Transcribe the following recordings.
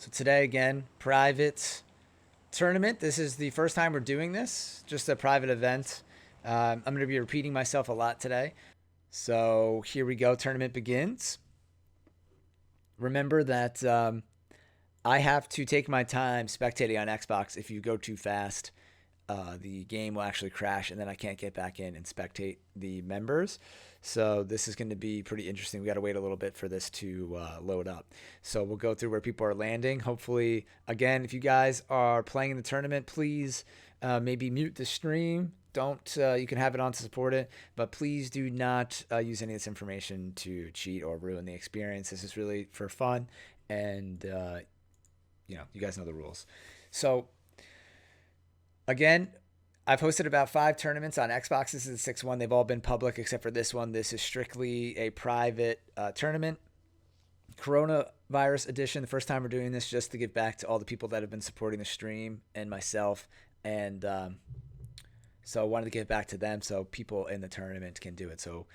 So today again, private tournament. This is the first time we're doing this, just a private event. I'm going to be repeating myself a lot today. So here we go. Tournament begins. Remember that I have to take my time spectating on Xbox. If you go too fast, the game will actually crash, and then I can't get back in and spectate the members. So this is going to be pretty interesting. We got to wait a little bit for this to load up. So we'll go through where people are landing. Hopefully, again, if you guys are playing in the tournament, please maybe mute the stream. Don't you can have it on to support it, but please do not use any of this information to cheat or ruin the experience. This is really for fun, and you guys know the rules. So again, I've hosted about 5 tournaments on Xbox. This is the sixth one. They've all been public except for this one. This is strictly a private tournament. Coronavirus edition. The first time we're doing this just to give back to all the people that have been supporting the stream and myself. And so I wanted to give back to them so people in the tournament can do it. So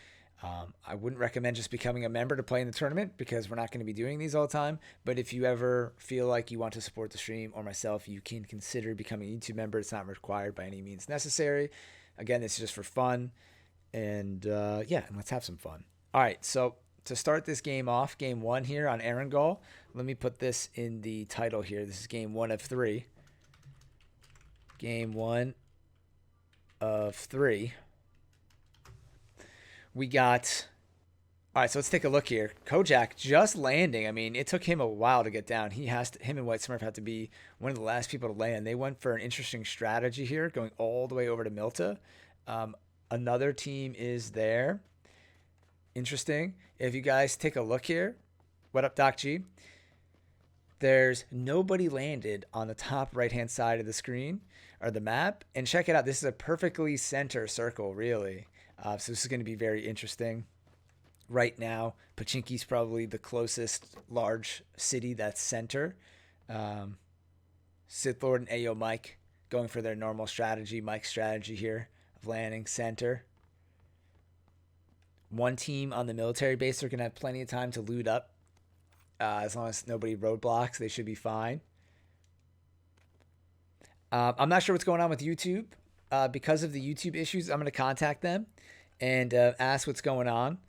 I wouldn't recommend just becoming a member to play in the tournament because we're not going to be doing these all the time. But if you ever feel like you want to support the stream or myself, you can consider becoming a YouTube member. It's not required by any means necessary. Again, this is just for fun. And and let's have some fun. All right, so to start this game off, game 1 here on Erangel, let me put this in the title here. This is game 1 of 3. Game 1 of 3. We got, all right, so let's take a look here. Kojak just landing. I mean, it took him a while to get down. Him and White Smurf had to be one of the last people to land. They went for an interesting strategy here, going all the way over to Milta. Another team is there. Interesting. If you guys take a look here, what up, Doc G? There's nobody landed on the top right-hand side of the screen or the map. And check it out. This is a perfectly center circle, really. So this is going to be very interesting. Right now, Pachinki's probably the closest large city that's center. Sith Lord and Ayo Mike going for their normal strategy. Mike's strategy here of landing center. One team on the military base are going to have plenty of time to loot up. As long as nobody roadblocks, they should be fine. I'm not sure what's going on with YouTube. Because of the YouTube issues, I'm going to contact them and ask what's going on.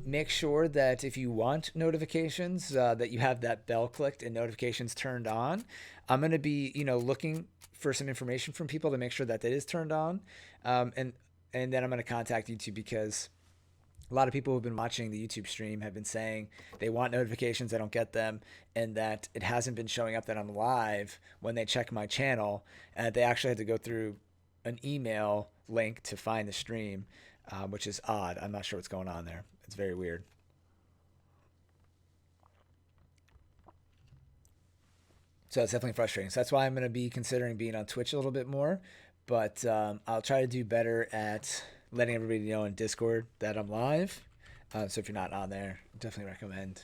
Make sure that if you want notifications, that you have that bell clicked and notifications turned on. I'm going to be, looking for some information from people to make sure that is turned on. And then I'm going to contact YouTube because a lot of people who've been watching the YouTube stream have been saying they want notifications, they don't get them, and that it hasn't been showing up that I'm live when they check my channel. And they actually had to go through an email link to find the stream, which is odd. I'm not sure what's going on there. It's very weird. So it's definitely frustrating. So that's why I'm going to be considering being on Twitch a little bit more. But I'll try to do better at letting everybody know in Discord that I'm live. So if you're not on there, definitely recommend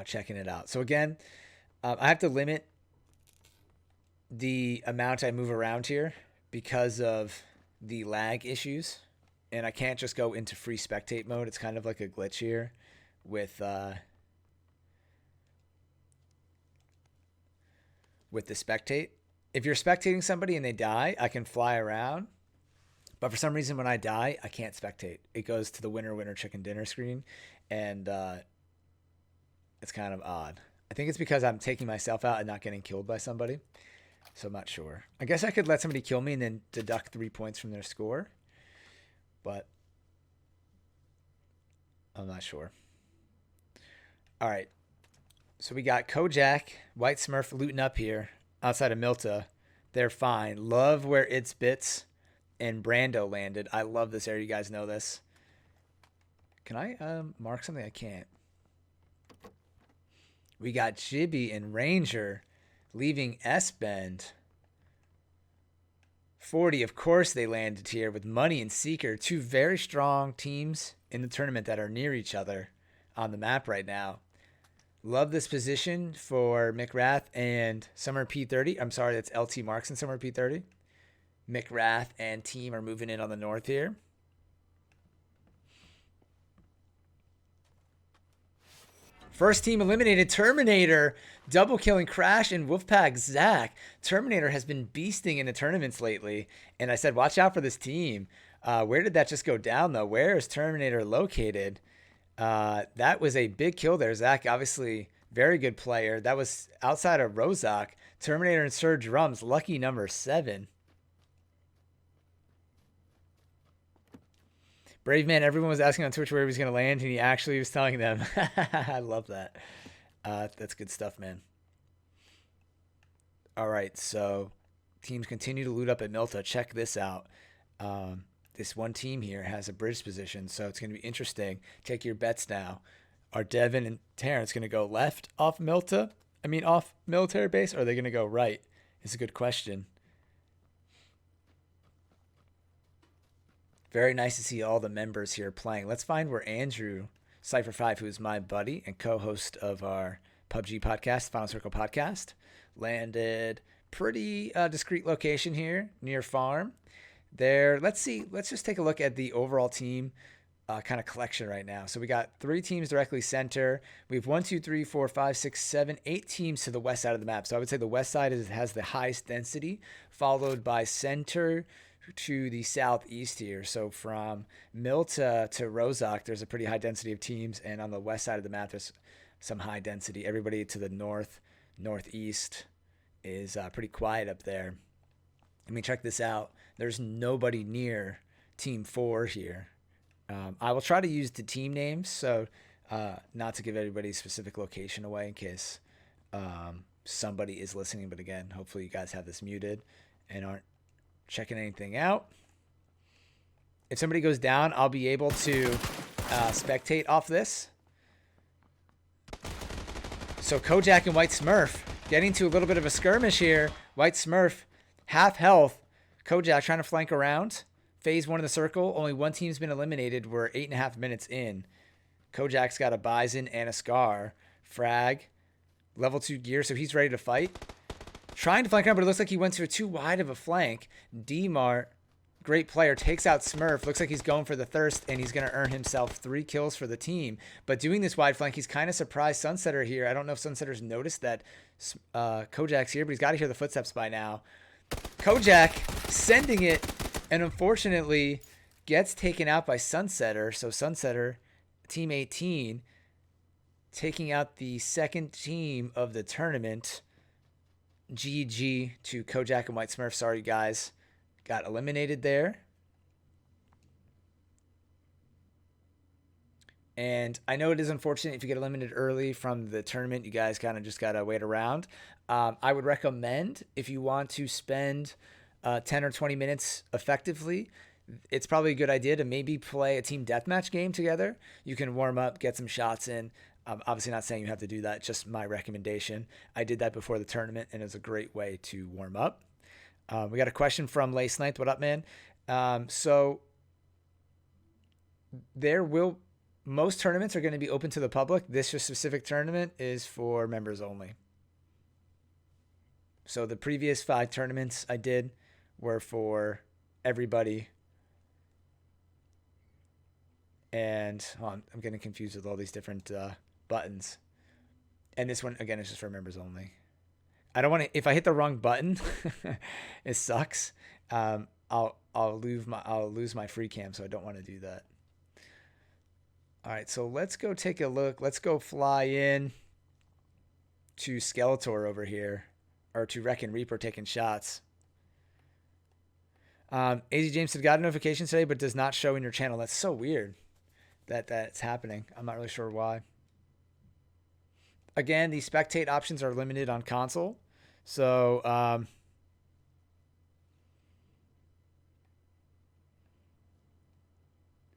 checking it out. So again, I have to limit the amount I move around here because of the lag issues, and I can't just go into free spectate mode. It's kind of like a glitch here with the spectate. If you're spectating somebody and they die, I can fly around, but for some reason when I die, I can't spectate. It goes to the winner chicken dinner screen, and it's kind of odd. I think it's because I'm taking myself out and not getting killed by somebody. So I'm not sure. I guess I could let somebody kill me and then deduct 3 points from their score. But I'm not sure. All right. So we got Kojak, White Smurf looting up here outside of Milta. They're fine. Love where It's Bits and Brando landed. I love this area. You guys know this. Can I mark something? I can't. We got Jibby and Ranger leaving S-Bend. 40, of course, they landed here with Money and Seeker. 2 very strong teams in the tournament that are near each other on the map right now. Love this position for McWrath and Summer P30. I'm sorry, that's LT Marks and Summer P30. McWrath and team are moving in on the north here. First team eliminated, Terminator, double killing Crash and Wolfpack Zach. Terminator has been beasting in the tournaments lately, and I said, watch out for this team. Where did that just go down, though? Where is Terminator located? That was a big kill there. Zach, obviously, very good player. That was outside of Rozak. Terminator and Sir Drums, lucky number 7. Brave man, everyone was asking on Twitch where he was going to land, and he actually was telling them. I love that. That's good stuff, man. All right, so teams continue to loot up at Milta. Check this out. This one team here has a bridge position, so it's going to be interesting. Take your bets now. Are Devin and Terrence going to go left off Milta? Off military base, or are they going to go right? It's a good question. Very nice to see all the members here playing. Let's find where Andrew, Cypher5, who is my buddy and co-host of our PUBG podcast, Final Circle podcast, landed. Pretty discreet location here near farm. There, let's see. Let's just take a look at the overall team kind of collection right now. So we got 3 teams directly center. We have 1, 2, 3, 4, 5, 6, 7, 8 teams to the west side of the map. So I would say the west side has the highest density, followed by center to the southeast here. So from Milta to Rozak, there's a pretty high density of teams, and on the west side of the map, there's some high density. Everybody to the northeast is pretty quiet up there. Check this out. There's nobody near Team 4 here. I will try to use the team names, so not to give everybody's specific location away in case somebody is listening. But again, hopefully you guys have this muted and aren't checking anything out. If somebody goes down, I'll be able to spectate off this. So Kojak and White Smurf getting to a little bit of a skirmish here. White Smurf, half health. Kojak trying to flank around. Phase 1 of the circle. Only one team's been eliminated. We're 8.5 minutes in. Kojak's got a Bison and a Scar. Frag. Level 2 gear, so he's ready to fight. Trying to flank around, but it looks like he went to too wide of a flank. D-Mart, great player, takes out Smurf. Looks like he's going for the thirst, and he's going to earn himself 3 kills for the team. But doing this wide flank, he's kind of surprised Sunsetter here. I don't know if Sunsetter's noticed that Kojak's here, but he's got to hear the footsteps by now. Kojak sending it, and unfortunately gets taken out by Sunsetter. So Sunsetter, Team 18, taking out the second team of the tournament. GG to Kojak and White Smurf. Sorry, guys. Got eliminated there. And I know it is unfortunate if you get eliminated early from the tournament. You guys kind of just got to wait around. I would recommend, if you want to spend 10 or 20 minutes effectively, it's probably a good idea to maybe play a team deathmatch game together. You can warm up, get some shots in. I'm obviously not saying you have to do that, just my recommendation. I did that before the tournament, and it's a great way to warm up. We got a question from Lace Length. What up, man? So most tournaments are going to be open to the public. This specific tournament is for members only. So the previous 5 tournaments I did were for everybody. And I'm getting confused with all these different buttons. And this one, again, is just for members only. I don't want to, if I hit the wrong button, it sucks. I'll lose my free cam, so I don't want to do that. All right, so let's go take a look. Let's go fly in to Skeletor over here, or to Wreck and Reaper taking shots. AZ James said, got a notification today, but does not show in your channel. That's so weird that that's happening. I'm not really sure why. Again, the spectate options are limited on console. So,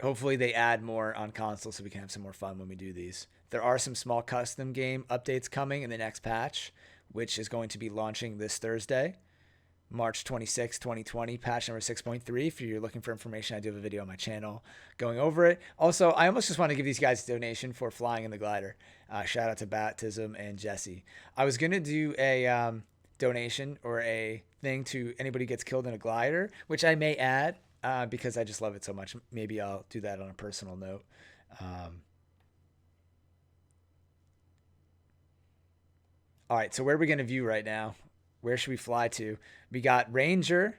hopefully they add more on console so we can have some more fun when we do these. There are some small custom game updates coming in the next patch, which is going to be launching this Thursday, March 26, 2020, patch number 6.3. If you're looking for information, I do have a video on my channel going over it. Also, I almost just want to give these guys a donation for flying in the glider. Shout out to Baptism and Jesse. I was going to do a donation or a thing to anybody who gets killed in a glider, which I may add because I just love it so much. Maybe I'll do that on a personal note. All right, so where are we going to view right now? Where should we fly to? We got Ranger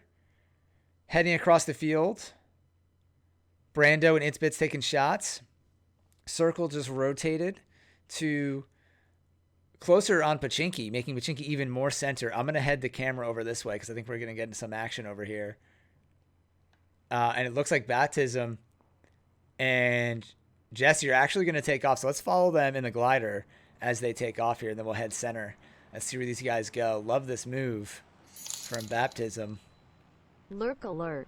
heading across the field. Brando and Intsbits taking shots. Circle just rotated to closer on Pachinki, making Pachinki even more center. I'm going to head the camera over this way because I think we're going to get into some action over here. And it looks like Baptism and Jesse are actually going to take off. So let's follow them in the glider as they take off here, and then we'll head center. Let's see where these guys go. Love this move from Baptism. Lurk alert.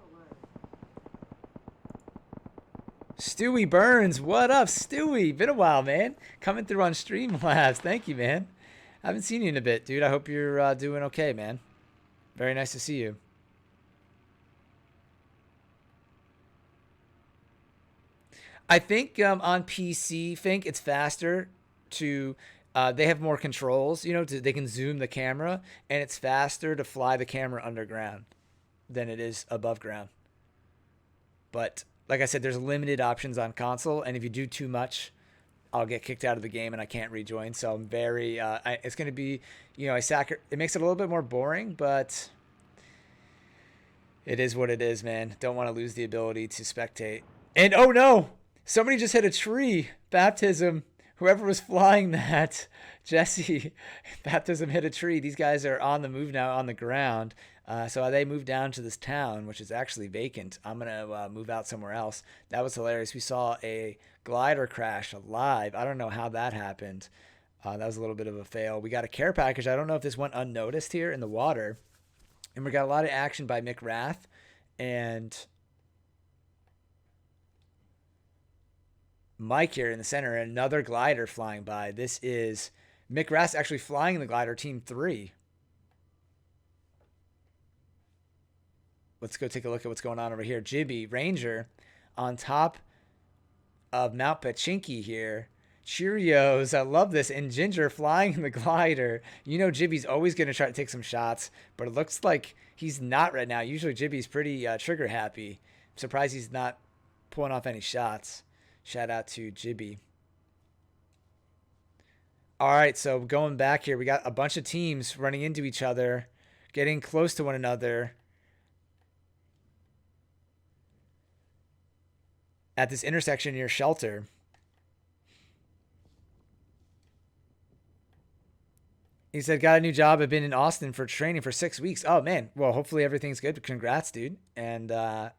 Stewie Burns, what up, Stewie? Been a while, man. Coming through on Streamlabs. Thank you, man. I haven't seen you in a bit, dude. I hope you're doing okay, man. Very nice to see you. I think on PC, it's faster to... they have more controls, you know, they can zoom the camera, and it's faster to fly the camera underground than it is above ground. But like I said, there's limited options on console, and if you do too much, I'll get kicked out of the game and I can't rejoin. So I'm very, it's going to be, you know, it makes it a little bit more boring, but it is what it is, man. Don't want to lose the ability to spectate. And oh no, somebody just hit a tree. Baptism. Whoever was flying that, Jesse, Baptism hit a tree. These guys are on the move now on the ground. So they moved down to this town, which is actually vacant. I'm going to move out somewhere else. That was hilarious. We saw a glider crash live. I don't know how that happened. That was a little bit of a fail. We got a care package. I don't know if this went unnoticed here in the water. And we got a lot of action by Mick Rath and Mike here in the center. Another glider flying by. This is Mick Rath actually flying the glider, Team 3. Let's go take a look at what's going on over here. Jibby, Ranger, on top of Mount Pachinki here. Cheerios, I love this. And Ginger flying in the glider. You know Jibby's always going to try to take some shots, but it looks like he's not right now. Usually Jibby's pretty trigger happy. I'm surprised he's not pulling off any shots. Shout out to Jibby. All right, so going back here, we got a bunch of teams running into each other, getting close to one another at this intersection near Shelter. He said, got a new job. I've been in Austin for training for 6 weeks. Oh, man. Well, hopefully everything's good. Congrats, dude. And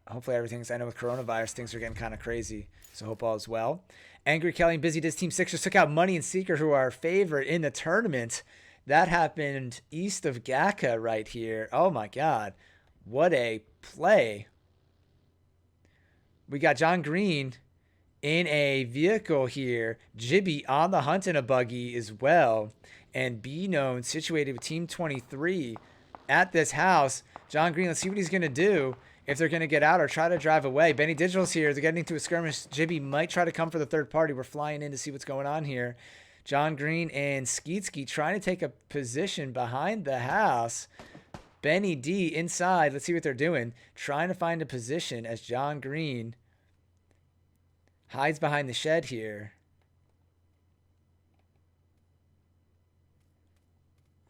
hopefully everything's... I know with coronavirus, things are getting kind of crazy. So hope all is well. Angry Kelly and Busy Diz Team Sixers took out Money and Seeker, who are our favorite in the tournament. That happened east of GACA right here. Oh, my God. What a play. We got John Green in a vehicle here. Jibby on the hunt in a buggy as well. And B known situated with Team 23 at this house. John Green, let's see what he's going to do. If they're going to get out or try to drive away. Benny Digital's here. They're getting into a skirmish. Jibby might try to come for the third party. We're flying in to see what's going on here. John Green and Skeetsky trying to take a position behind the house. Benny D inside. Let's see what they're doing. Trying to find a position as John Green hides behind the shed here.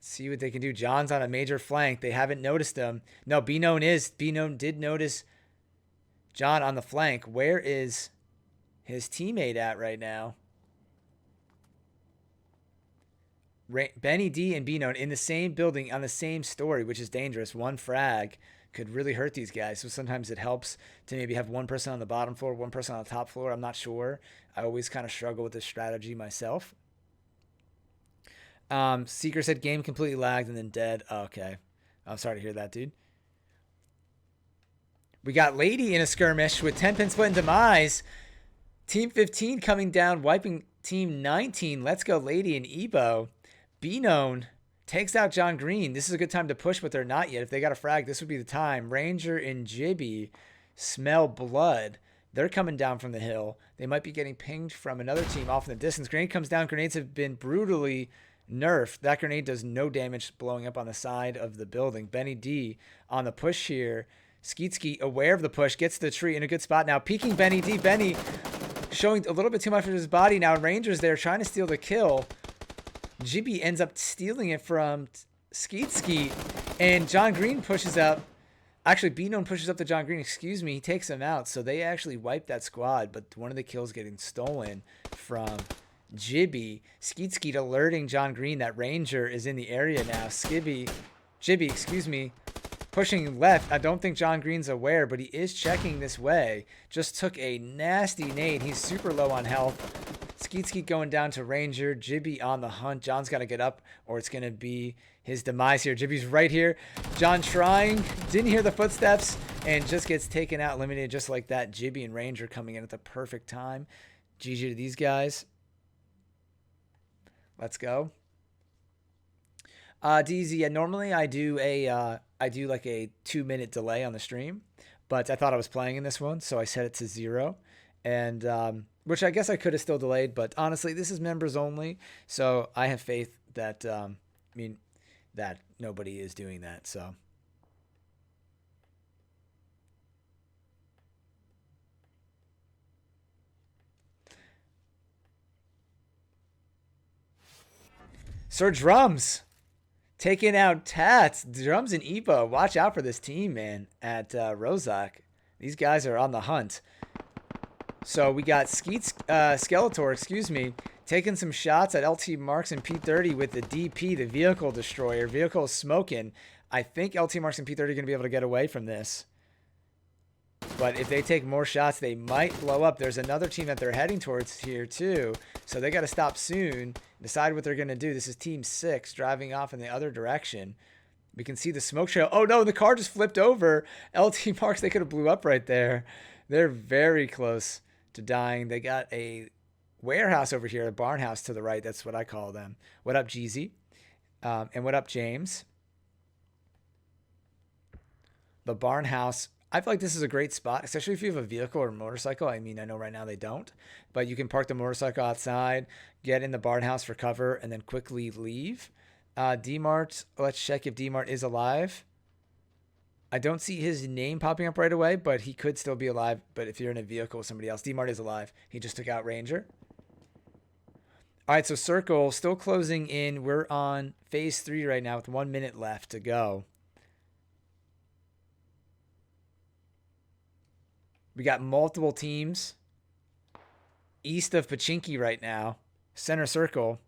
See what they can do. John's on a major flank. They haven't noticed him. No, B-Known did notice John on the flank. Where is his teammate at right now? Benny D and B-Known in the same building on the same story, which is dangerous. One frag could really hurt these guys. So sometimes it helps to maybe have one person on the bottom floor, one person on the top floor. I'm not sure. I always kind of struggle with this strategy myself. Seeker said game completely lagged and then dead. Oh, okay. I'm sorry to hear that, dude. We got Lady in a skirmish with 10-pin split and demise. Team 15 coming down, wiping Team 19. Let's go, Lady and Ebo. B-Known takes out John Green. This is a good time to push, but they're not yet. If they got a frag, this would be the time. Ranger and Jibby smell blood. They're coming down from the hill. They might be getting pinged from another team off in the distance. Grenade comes down. Grenades have been brutally nerfed. That grenade does no damage blowing up on the side of the building. Benny D on the push here. Skeetsky aware of the push, gets the tree in a good spot now. Peeking Benny D. Benny showing a little bit too much of his body now. Rangers there trying to steal the kill. Jibby ends up stealing it from Skeet Skeet, and John Green pushes up. Actually, B-Known pushes up to John Green, excuse me, he takes him out. So they actually wipe that squad, but one of the kills getting stolen from Jibby. Skeet Skeet alerting John Green that Ranger is in the area now. Jibby, excuse me, pushing left. I don't think John Green's aware, but he is checking this way. Just took a nasty nade. He's super low on health. Skeet Skeet going down to Ranger. Jibby on the hunt. John's got to get up or it's going to be his demise here. Jibby's right here. John trying. Didn't hear the footsteps and just gets taken out, eliminated just like that. Jibby and Ranger coming in at the perfect time. GG to these guys. Let's go. DZ, yeah, normally I do like a 2-minute delay on the stream, but I thought I was playing in this one, so I set it to 0. And which I guess I could have still delayed, but honestly, this is members only, so I have faith that that nobody is doing that. So Sir Drums taking out Tats. Drums and Evo. Watch out for this team, man, at Rozak. These guys are on the hunt. So we got Skeletor, excuse me, taking some shots at LT Marks and P30 with the DP, the vehicle destroyer. Vehicle is smoking. I think LT Marks and P30 are going to be able to get away from this. But if they take more shots, they might blow up. There's another team that they're heading towards here too. So they got to stop soon, decide what they're going to do. This is Team 6 driving off in the other direction. We can see the smoke trail. Oh no, the car just flipped over. LT Marks, they could have blew up right there. They're very close to dying. They got a warehouse over here, a barn house to the right. That's what I call them. What up, Jeezy? And what up, James? The barn house. I feel like this is a great spot, especially if you have a vehicle or a motorcycle. I mean, I know right now they don't, but you can park the motorcycle outside, get in the barn house for cover, and then quickly leave. D-Mart, let's check if D-Mart is alive. I don't see his name popping up right away, but he could still be alive. But if you're in a vehicle with somebody else, D-Mart is alive. He just took out Ranger. All right, so Circle still closing in. We're on phase 3 right now with 1 minute left to go. We got multiple teams east of Pachinki right now. Center Circle.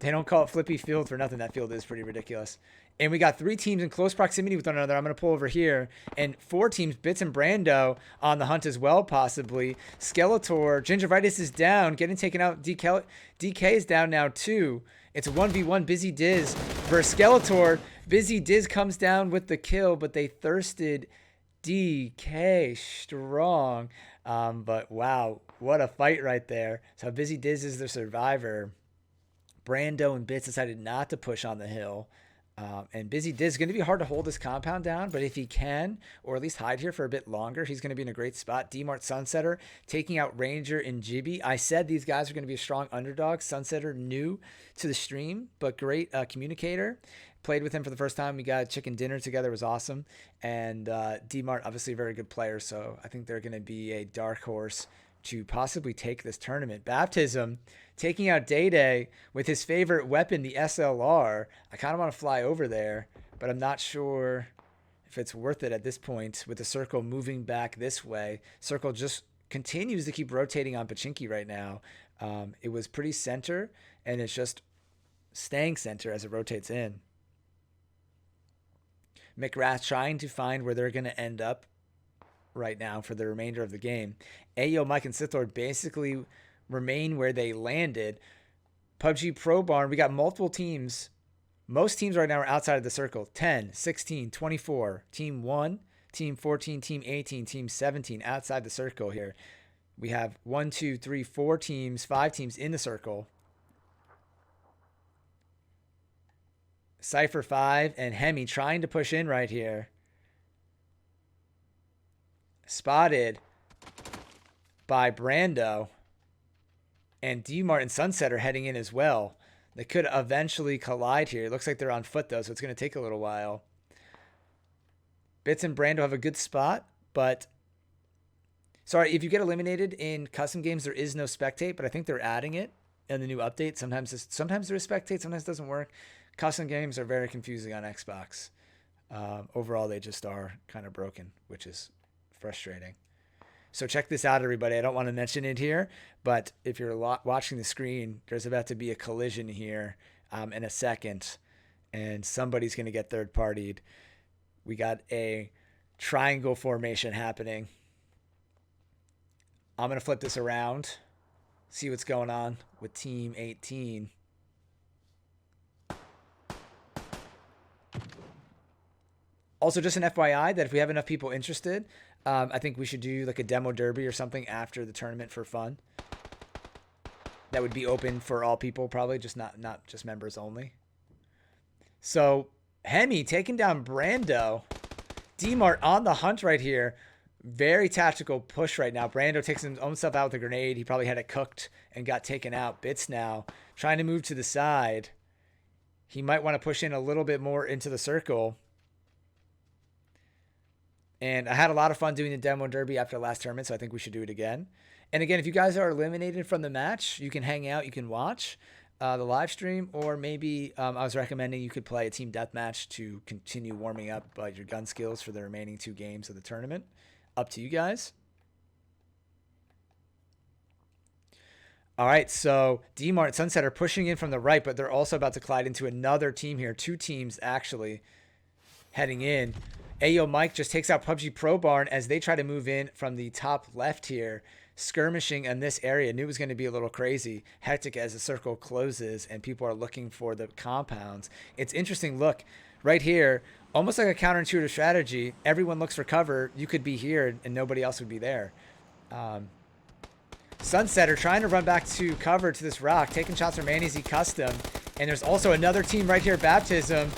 They don't call it Flippy Field for nothing. That field is pretty ridiculous. And we got 3 teams in close proximity with one another. I'm going to pull over here. And 4 teams, Bits and Brando, on the hunt as well, possibly. Skeletor, Gingivitis is down, getting taken out. DK is down now, too. It's a 1v1, Busy Diz versus Skeletor. Busy Diz comes down with the kill, but they thirsted DK strong. But wow, what a fight right there. So Busy Diz is the survivor. Brando and Bits decided not to push on the hill. And Busy Diz is going to be hard to hold this compound down, but if he can, or at least hide here for a bit longer, he's going to be in a great spot. D-Mart Sunsetter taking out Ranger and Jibby. I said these guys are going to be a strong underdog. Sunsetter new to the stream, but great communicator. Played with him for the first time. We got chicken dinner together. It was awesome. And D-Mart, obviously a very good player, so I think they're going to be a dark horse to possibly take this tournament. Baptism taking out Day-Day with his favorite weapon, the SLR. I kind of want to fly over there, but I'm not sure if it's worth it at this point with the Circle moving back this way. Circle just continues to keep rotating on Pachinki right now. It was pretty center, and it's just staying center as it rotates in. McRath trying to find where they're going to end up right now for the remainder of the game. Ayo, Mike, and Sithor basically remain where they landed. PUBG Pro Barn, we got multiple teams. Most teams right now are outside of the circle. 10, 16, 24. Team 1, Team 14, Team 18, Team 17 outside the circle here. We have 1, 2, 3, 4 teams, 5 teams in the circle. Cypher 5 and Hemi trying to push in right here. Spotted by Brando. And D-Mart and Sunset are heading in as well. They could eventually collide here. It looks like they're on foot, though, so it's going to take a little while. Bits and Brando have a good spot, but... Sorry, if you get eliminated in custom games, there is no spectate, but I think they're adding it in the new update. Sometimes there is spectate, sometimes it doesn't work. Custom games are very confusing on Xbox. Overall, they just are kind of broken, which is frustrating. So check this out, everybody. I don't want to mention it here, but if you're watching the screen, there's about to be a collision here in a second, and somebody's going to get third-partied. We got a triangle formation happening. I'm going to flip this around, see what's going on with Team 18. Also, just an FYI that if we have enough people interested, I think we should do like a demo derby or something after the tournament for fun. That would be open for all people, probably just not just members only. So Hemi taking down Brando. D-Mart on the hunt right here. Very tactical push right now. Brando takes his own stuff out with a grenade. He probably had it cooked and got taken out. Bits now trying to move to the side. He might want to push in a little bit more into the circle. And I had a lot of fun doing the demo derby after the last tournament, so I think we should do it again. And again, if you guys are eliminated from the match, you can hang out, you can watch the live stream, or maybe I was recommending you could play a team deathmatch to continue warming up your gun skills for the remaining 2 games of the tournament. Up to you guys. All right, so D-Mart and Sunset are pushing in from the right, but they're also about to collide into another team here. 2 teams actually heading in. Ayo Mike just takes out PUBG Pro Barn as they try to move in from the top left here. Skirmishing in this area. Knew it was going to be a little crazy. Hectic as the circle closes and people are looking for the compounds. It's interesting. Look, right here, almost like a counterintuitive strategy. Everyone looks for cover. You could be here and nobody else would be there. Sunsetter trying to run back to cover to this rock. Taking shots from Manizy Custom. And there's also another team right here, Baptism.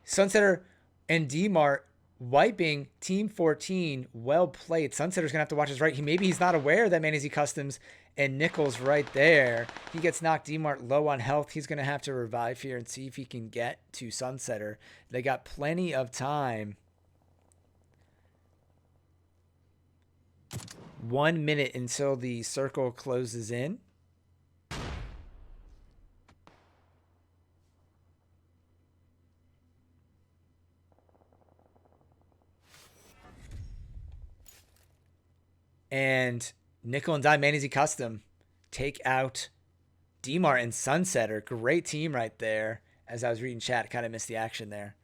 Sunsetter and D-Mart wiping Team 14. Well played. Sunsetter's gonna have to watch his right. Maybe he's not aware that Manizy Customs and Nichols right there. He gets knocked. D-Mart low on health. He's gonna have to revive here and see if he can get to Sunsetter. They got plenty of time. 1 minute until the circle closes in. And Nickel and Dime Manizy Custom take out D-Mart and Sunsetter. Great team right there. As I was reading chat, kind of missed the action there.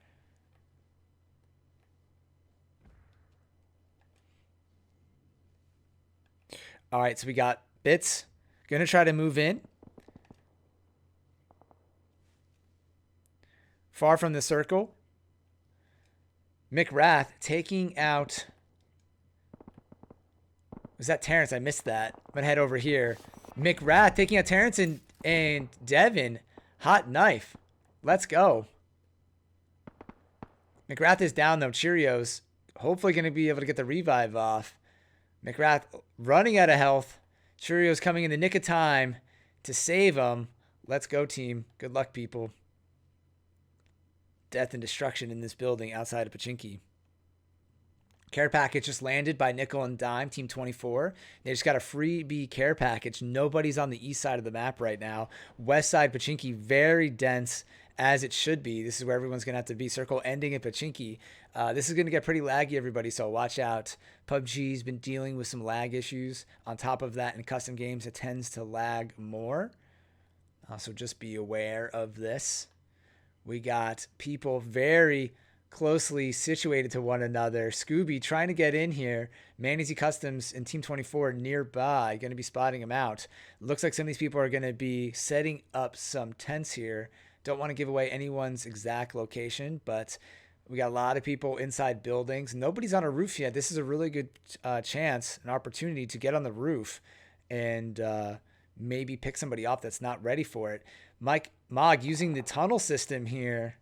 All right, so we got Bits. Going to try to move in. Far from the circle. McWrath taking out... Was that Terrence? I missed that. I'm going to head over here. McWrath taking out Terrence and Devin. Hot knife. Let's go. McWrath is down, though. Cheerios. Hopefully going to be able to get the revive off. McWrath running out of health. Cheerios coming in the nick of time to save him. Let's go, team. Good luck, people. Death and destruction in this building outside of Pachinki. Care package just landed by Nickel and Dime, Team 24. They just got a freebie care package. Nobody's on the east side of the map right now. West side Pachinki, very dense as it should be. This is where everyone's going to have to be. Circle ending at Pachinki. This is going to get pretty laggy, everybody, so watch out. PUBG's been dealing with some lag issues. On top of that, in custom games, it tends to lag more. So just be aware of this. We got people very closely situated to one another. Scooby trying to get in here. Manizy Customs and Team 24 nearby. Going to be spotting him out. Looks like some of these people are going to be setting up some tents here. Don't want to give away anyone's exact location, but we got a lot of people inside buildings. Nobody's on a roof yet. This is a really good chance, an opportunity to get on the roof and maybe pick somebody off that's not ready for it. Mike Mog using the tunnel system here.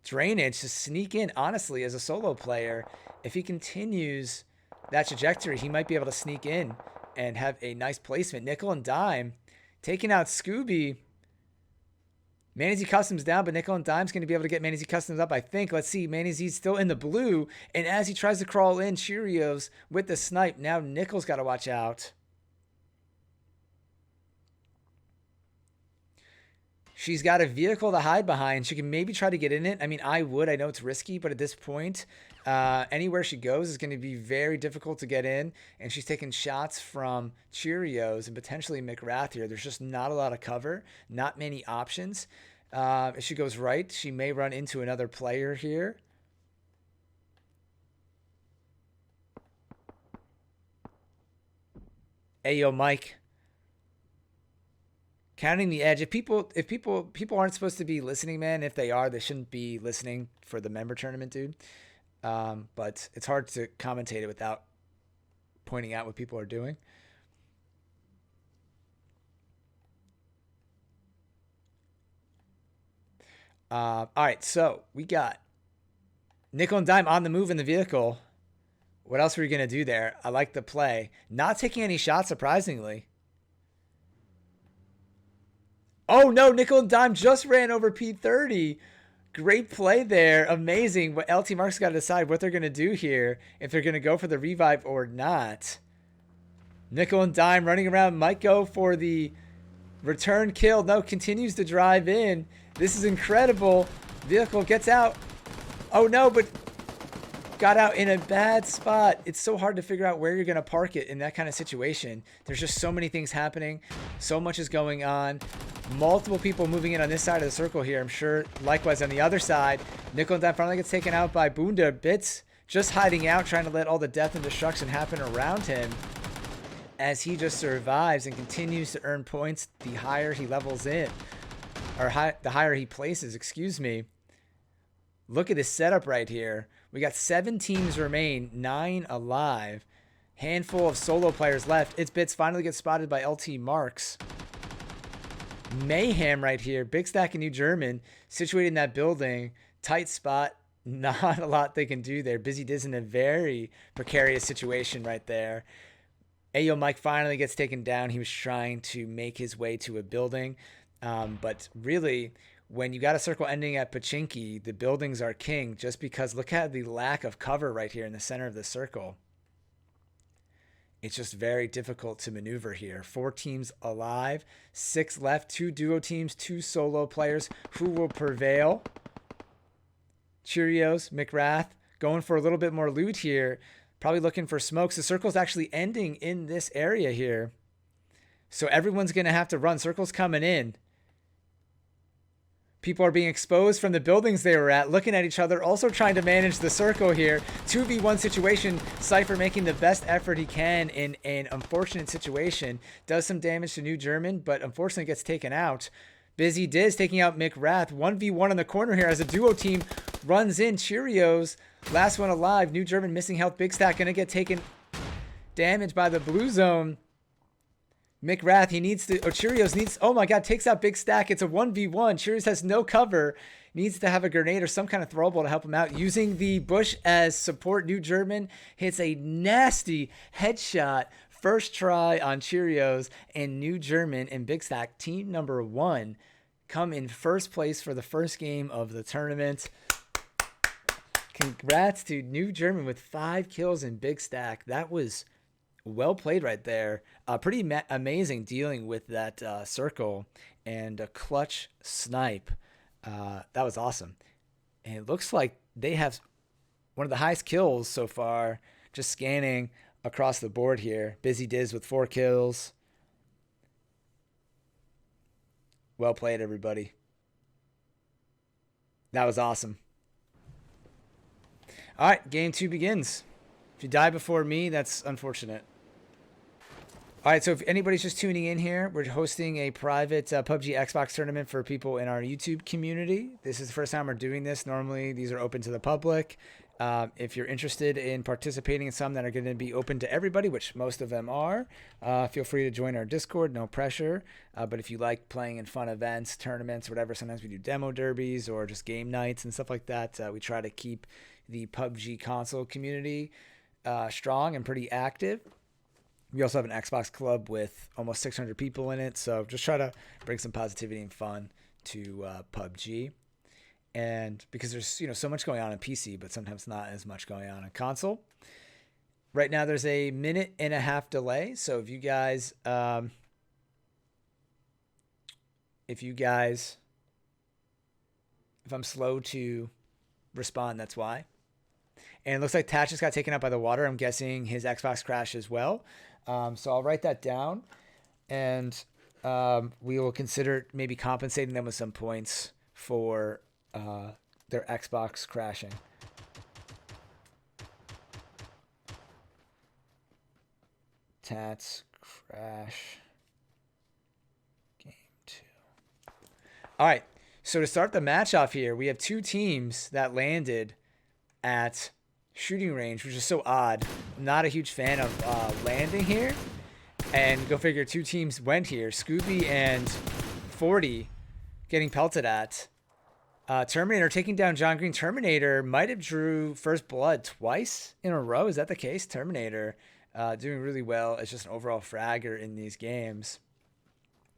Drainage to sneak in. Honestly, as a solo player, if he continues that trajectory, he might be able to sneak in and have a nice placement. Nickel and Dime taking out Scooby. Manizy Customs down, but Nickel and Dime's going to be able to get Manizy Customs up, I think. Let's see. Manizy's still in the blue, and as he tries to crawl in, Cheerios with the snipe. Now Nickel's got to watch out. She's got a vehicle to hide behind. She can maybe try to get in it. I mean, I would. I know it's risky, but at this point, anywhere she goes is going to be very difficult to get in. And she's taking shots from Cheerios and potentially McWrath here. There's just not a lot of cover, not many options. If she goes right, she may run into another player here. Hey, yo, Mike. Counting the edge. If people aren't supposed to be listening, man. If they are, they shouldn't be listening for the member tournament, dude. But it's hard to commentate it without pointing out what people are doing. All right, so we got nickel and dime on the move in the vehicle. What else are we gonna do there? I like the play. Not taking any shots, surprisingly. Oh no, nickel and dime just ran over P30. Great play there. Amazing. But LT Mark's got to decide what they're going to do here. If they're going to go for the revive or not. Nickel and dime running around. Might go for the return kill. No, continues to drive in. This is incredible. Vehicle gets out. Oh no, but got out in a bad spot. It's so hard to figure out where you're going to park it in that kind of situation. There's just so many things happening. So much is going on. Multiple people moving in on this side of the circle here. I'm sure likewise on the other side. Nickel and dime finally gets taken out by Bunda. Bits just hiding out, trying to let all the death and destruction happen around him as he just survives and continues to earn points the higher he levels in. Or the higher he places, excuse me. Look at this setup right here. We got 7 teams remain, 9 alive. Handful of solo players left. It's Bits finally gets spotted by LT Marks. Mayhem right here. Big Stack and New German situated in that building. Tight spot. Not a lot they can do there. Busy Diz in a very precarious situation right there. Ayo Mike finally gets taken down. He was trying to make his way to a building. But really, when you got a circle ending at Pachinki, the buildings are king just because look at the lack of cover right here in the center of the circle. It's just very difficult to maneuver here. 4 teams alive, 6 left, 2 duo teams, 2 solo players. Who will prevail? Cheerios, McWrath, going for a little bit more loot here. Probably looking for smokes. The circle's actually ending in this area here. So everyone's going to have to run. Circle's coming in. People are being exposed from the buildings they were at, looking at each other, also trying to manage the circle here. 2v1 situation. Cypher making the best effort he can in an unfortunate situation. Does some damage to New German, but unfortunately gets taken out. Busy Diz taking out McWrath. 1v1 in the corner here as a duo team runs in. Cheerios, last one alive. New German missing health. Big Stack going to get taken damage by the blue zone. McWrath, he needs to, Cheerios needs, oh my God, takes out Big Stack. It's a 1v1. Cheerios has no cover. Needs to have a grenade or some kind of throwable to help him out. Using the bush as support, New German hits a nasty headshot. First try on Cheerios, and New German and Big Stack, team number 1, come in first place for the first game of the tournament. Congrats to New German with 5 kills and Big Stack. That was well played right there. Pretty amazing dealing with that circle and a clutch snipe. That was awesome. And it looks like they have one of the highest kills so far. Just scanning across the board here. Busy Diz with 4 kills. Well played, everybody. That was awesome. All right, game 2 begins. If you die before me, that's unfortunate. All right, so if anybody's just tuning in here, we're hosting a private PUBG Xbox tournament for people in our YouTube community. This is the first time we're doing this. Normally, these are open to the public. If you're interested in participating in some that are going to be open to everybody, which most of them are, feel free to join our Discord. No pressure. But if you like playing in fun events, tournaments, whatever, sometimes we do demo derbies or just game nights and stuff like that. We try to keep the PUBG console community strong and pretty active. We also have an Xbox club with almost 600 people in it. So just try to bring some positivity and fun to PUBG. And because there's, so much going on PC, but sometimes not as much going on console. Right now there's a 1.5-minute delay. So if you guys If I'm slow to respond, that's why. And it looks like Tat just got taken out by the water. I'm guessing his Xbox crashed as well. So I'll write that down, and we will consider maybe compensating them with some points for their Xbox crashing. Tats crash game 2. All right. So to start the match off here, we have two teams that landed at shooting range, which is so odd. I'm not a huge fan of landing here. And go figure, two teams went here. Scooby and 40 getting pelted at. Terminator taking down John Green. Terminator might have drew first blood twice in a row. Is that the case? Terminator doing really well as just an overall fragger in these games.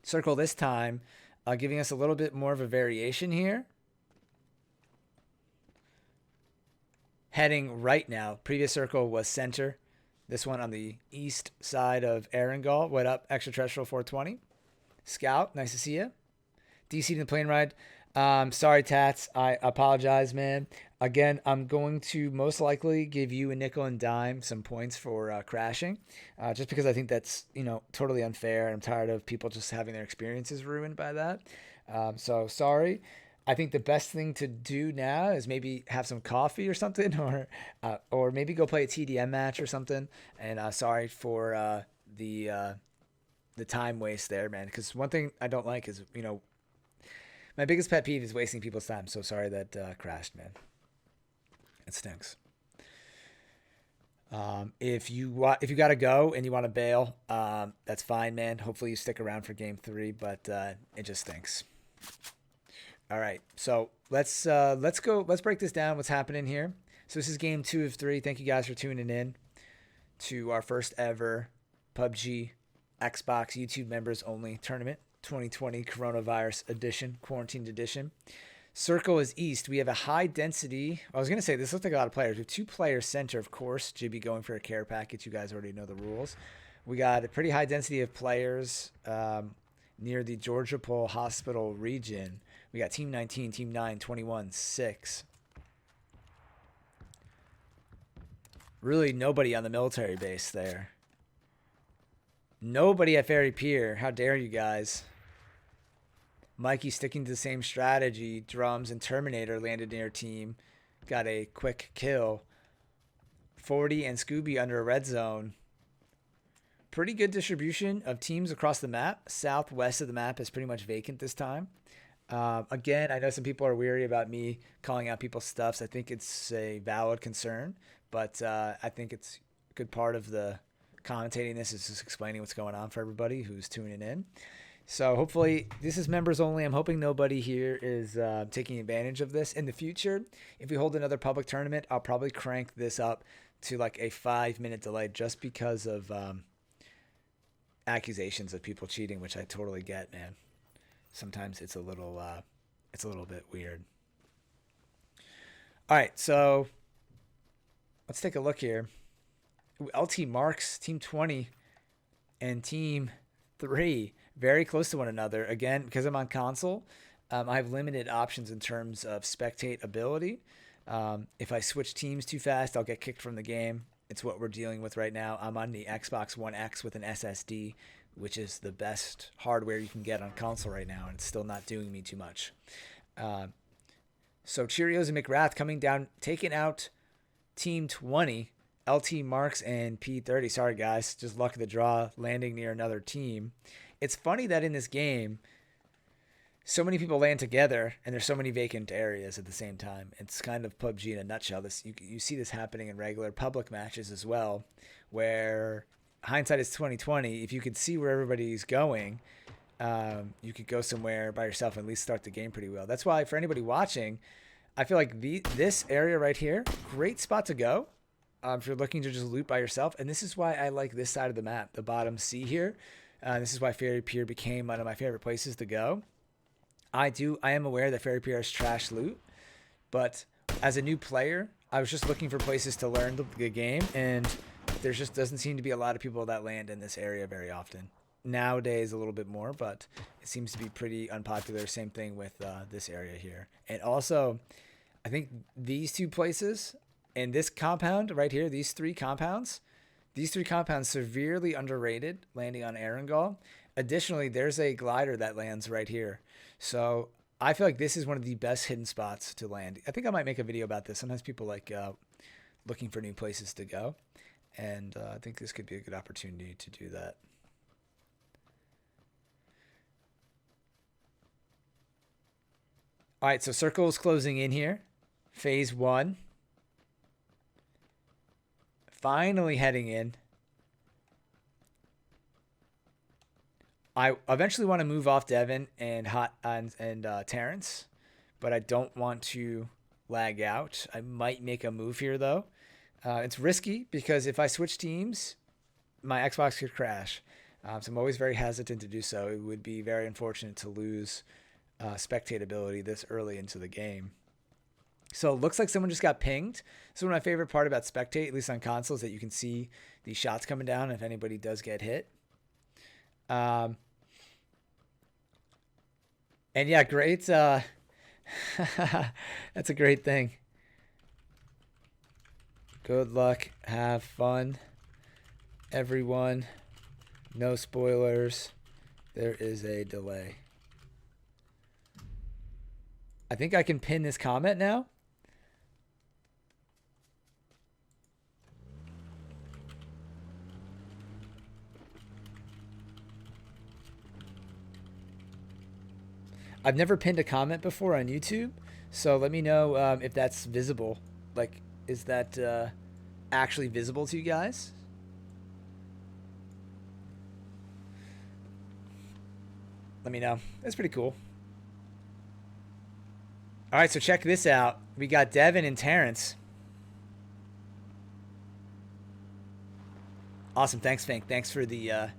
Circle this time, giving us a little bit more of a variation here. Heading right now. Previous circle was center. This one on the east side of Erangel. What up, Extraterrestrial 420? Scout, nice to see you. DC in the plane ride. Sorry, Tats. I apologize, man. Again, I'm going to most likely give you a nickel and dime some points for crashing, just because I think that's, totally unfair. I'm tired of people just having their experiences ruined by that. So sorry. I think the best thing to do now is maybe have some coffee or something, or maybe go play a TDM match or something. And sorry for the time waste there, man. Because one thing I don't like is, my biggest pet peeve is wasting people's time. So sorry that crashed, man. It stinks. If you gotta go and you want to bail, that's fine, man. Hopefully you stick around for game 3, but it just stinks. All right, so let's break this down. What's happening here? So this is game 2 of 3. Thank you guys for tuning in to our first ever PUBG Xbox YouTube members only tournament, 2020 coronavirus edition, quarantined edition. Circle is east. We have a high density. I was gonna say this looks like a lot of players. We have 2 players center, of course. Jibby going for a care package. You guys already know the rules. We got a pretty high density of players near the Georgia Pole Hospital region. We got Team 19, Team 9, 21, 6. Really nobody on the military base there. Nobody at Ferry Pier. How dare you guys. Mikey sticking to the same strategy. Drums and Terminator landed near team. Got a quick kill. 40 and Scooby under a red zone. Pretty good distribution of teams across the map. Southwest of the map is pretty much vacant this time. Again, I know some people are weary about me calling out people's stuffs. I think it's a valid concern, but I think it's a good part of the commentating this is just explaining what's going on for everybody who's tuning in. So hopefully this is members only. I'm hoping nobody here is taking advantage of this. In the future, if we hold another public tournament, I'll probably crank this up to like a 5-minute delay just because of accusations of people cheating, which I totally get, man. Sometimes it's a little bit weird. All right, so let's take a look here. LT Marks, Team 20, and Team 3, very close to one another. Again, because I'm on console, I have limited options in terms of spectate ability. If I switch teams too fast, I'll get kicked from the game. It's what we're dealing with right now. I'm on the Xbox One X with an SSD, which is the best hardware you can get on console right now, and it's still not doing me too much. So Cheerios and McGrath coming down, taking out Team 20, LT Marks and P30. Sorry, guys, just luck of the draw, landing near another team. It's funny that in this game, so many people land together, and there's so many vacant areas at the same time. It's kind of PUBG in a nutshell. You see this happening in regular public matches as well, where hindsight is 2020. If you could see where everybody's going, you could go somewhere by yourself and at least start the game pretty well. That's why for anybody watching, I feel like this area right here, great spot to go if you're looking to just loot by yourself. And this is why I like this side of the map, the bottom C here. This is why Ferry Pier became one of my favorite places to go. I am aware that Ferry Pier has trash loot, but as a new player, I was just looking for places to learn the game, and there just doesn't seem to be a lot of people that land in this area very often. nowadays a little bit more, but it seems to be pretty unpopular. Same thing with this area here. And also, I think these two places and this compound right here, these three compounds severely underrated landing on Erangel. Additionally, there's a glider that lands right here. So I feel like this is one of the best hidden spots to land. I think I might make a video about this. Sometimes people like looking for new places to go. And I think this could be a good opportunity to do that. All right, so circle is closing in here. Phase 1. Finally heading in. I eventually want to move off Devin and Terrence, but I don't want to lag out. I might make a move here though. It's risky because if I switch teams, my Xbox could crash. So I'm always very hesitant to do so. It would be very unfortunate to lose spectatability this early into the game. So it looks like someone just got pinged. So one of my favorite part about Spectate, at least on consoles, that you can see these shots coming down if anybody does get hit. And yeah, great. That's a great thing. Good luck. Have fun, everyone. No spoilers. There is a delay. I think I can pin this comment now. I've never pinned a comment before on YouTube, so let me know if that's visible. Like, is that actually visible to you guys? Let me know. That's pretty cool. All right, so check this out. We got Devin and Terrence. Awesome. Thanks, Fink. Thanks for the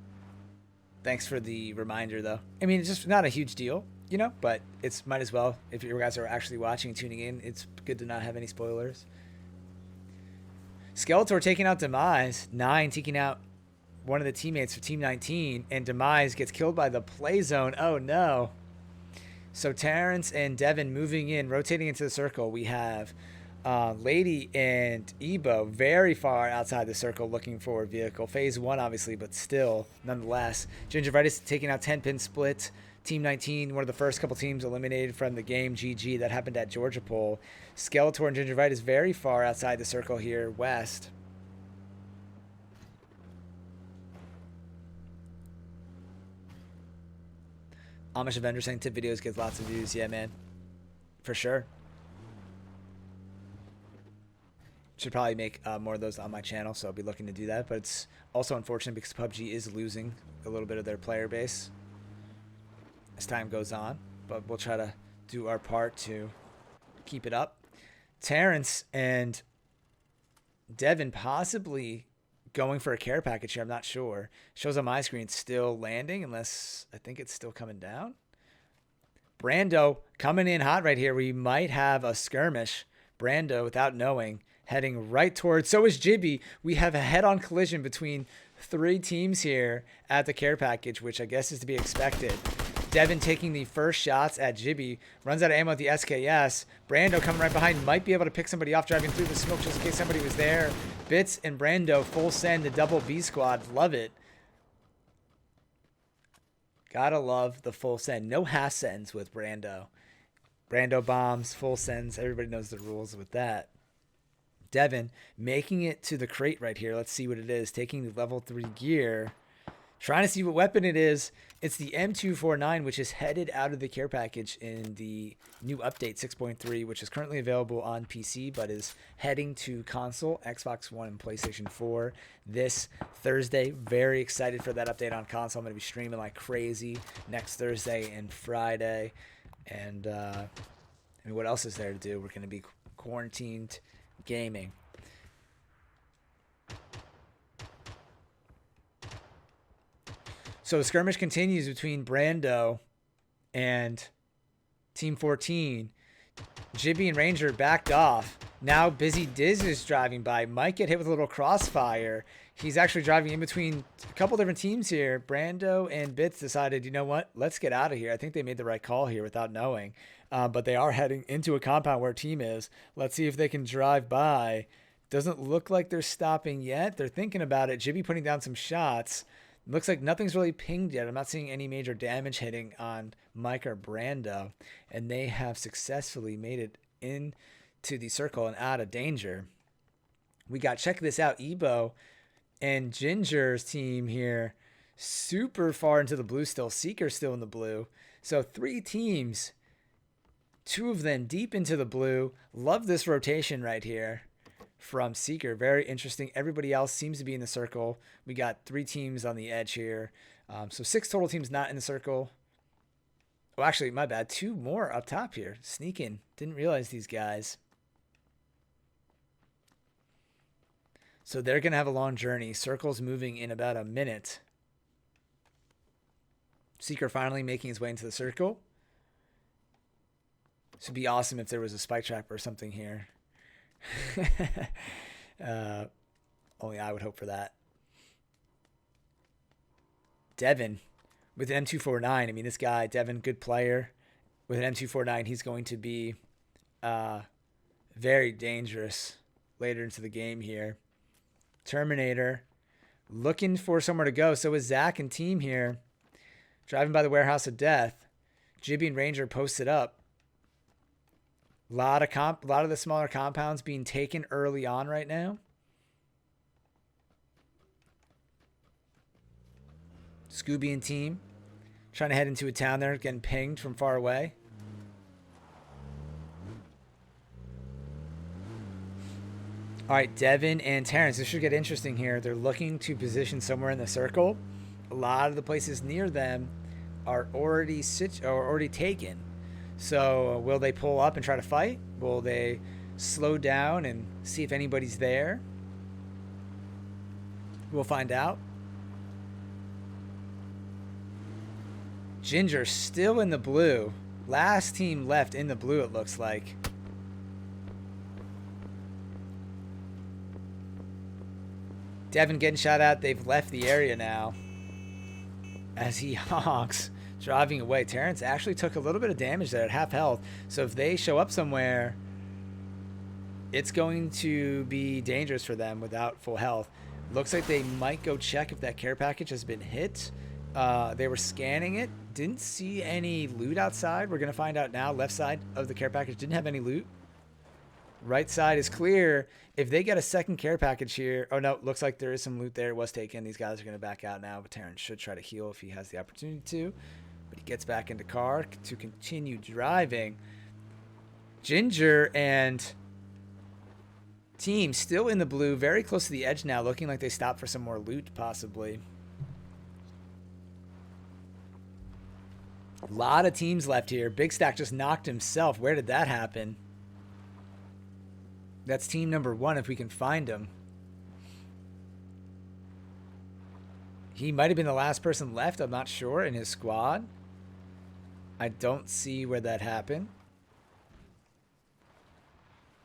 reminder, though. I mean, it's just not a huge deal, you know, but it's might as well. If you guys are actually watching and tuning in, it's good to not have any spoilers. Skeletor taking out Demise. 9 taking out one of the teammates for Team 19, and Demise gets killed by the play zone. Oh, no. So Terrence and Devin moving in, rotating into the circle. We have Lady and Ebo very far outside the circle looking for a vehicle. Phase 1, obviously, but still, nonetheless. Gingivitis taking out 10-pin split. Team 19, one of the first couple teams eliminated from the game. GG. That happened at Georgia Pole. Skeletor and Gingivitis very far outside the circle here, west. Amish Avenger saying tip videos get lots of views. Yeah, man. For sure. Should probably make more of those on my channel, so I'll be looking to do that. But it's also unfortunate because PUBG is losing a little bit of their player base as time goes on. But we'll try to do our part to keep it up. Terrence and Devin possibly going for a care package here. I'm not sure. Shows on my screen still landing, unless I think it's still coming down. Brando coming in hot right here. We might have a skirmish. Brando, without knowing, heading right towards. So is Jibby. We have a head-on collision between 3 teams here at the care package, which I guess is to be expected. Devin taking the first shots at Jibby. Runs out of ammo at the SKS. Brando coming right behind. Might be able to pick somebody off driving through the smoke just in case somebody was there. Bits and Brando full send the double B squad. Love it. Gotta love the full send. No half sends with Brando. Brando bombs, full sends. Everybody knows the rules with that. Devin making it to the crate right here. Let's see what it is. Taking the level 3 gear. Trying to see what weapon it is. It's the M249, which is headed out of the care package in the new update 6.3, which is currently available on PC, but is heading to console, Xbox One and PlayStation 4 this Thursday. Very excited for that update on console. I'm going to be streaming like crazy next Thursday and Friday. And I mean, what else is there to do? We're going to be quarantined gaming. So the skirmish continues between Brando and Team 14. Jibby and Ranger backed off. Now Busy Diz is driving by. Might get hit with a little crossfire. He's actually driving in between a couple different teams here. Brando and Bits decided, you know what? Let's get out of here. I think they made the right call here without knowing. But they are heading into a compound where a team is. Let's see if they can drive by. Doesn't look like they're stopping yet. They're thinking about it. Jibby putting down some shots. Looks like nothing's really pinged yet. I'm not seeing any major damage hitting on Mike or Brando. And they have successfully made it into the circle and out of danger. We got, check this out, Ebo and Ginger's team here, super far into the blue still. Seeker's still in the blue. So 3 teams, 2 of them deep into the blue. Love this rotation right here from Seeker. Very interesting. Everybody else seems to be in the circle. We got 3 teams on the edge here. So 6 total teams not in the circle. Oh, actually, my bad. 2 more up top here. Sneaking. Didn't realize these guys. So they're going to have a long journey. Circle's moving in about a minute. Seeker finally making his way into the circle. This would be awesome if there was a spike trap or something here. Only I would hope for that. Devin with an M249. I mean, this guy, Devin, good player. With an M249, he's going to be very dangerous later into the game here. Terminator looking for somewhere to go. So is Zach and team here. Driving by the warehouse of death. Jibby and Ranger posted up. A lot of the smaller compounds being taken early on right now. Scooby and team trying to head into a town there, getting pinged from far away. All right, Devin and Terrence. This should get interesting here. They're looking to position somewhere in the circle. A lot of the places near them are already taken. So will they pull up and try to fight? Will they slow down and see if anybody's there? We'll find out. Ginger still in the blue. Last team left in the blue, it looks like. Devin getting shot at. They've left the area now as he honks, driving away. Terrence actually took a little bit of damage there at half health. So if they show up somewhere, it's going to be dangerous for them without full health. Looks like they might go check if that care package has been hit. They were scanning it. Didn't see any loot outside. We're going to find out now. Left side of the care package didn't have any loot. Right side is clear. If they get a second care package here. Oh, no. Looks like there is some loot there. It was taken. These guys are going to back out now. But Terrence should try to heal if he has the opportunity to. But he gets back into car to continue driving. Ginger and team still in the blue. Very close to the edge now. Looking like they stopped for some more loot possibly. A lot of teams left here. Big Stack just knocked himself. Where did that happen? That's team number 1 if we can find him. He might have been the last person left. I'm not sure in his squad. I don't see where that happened.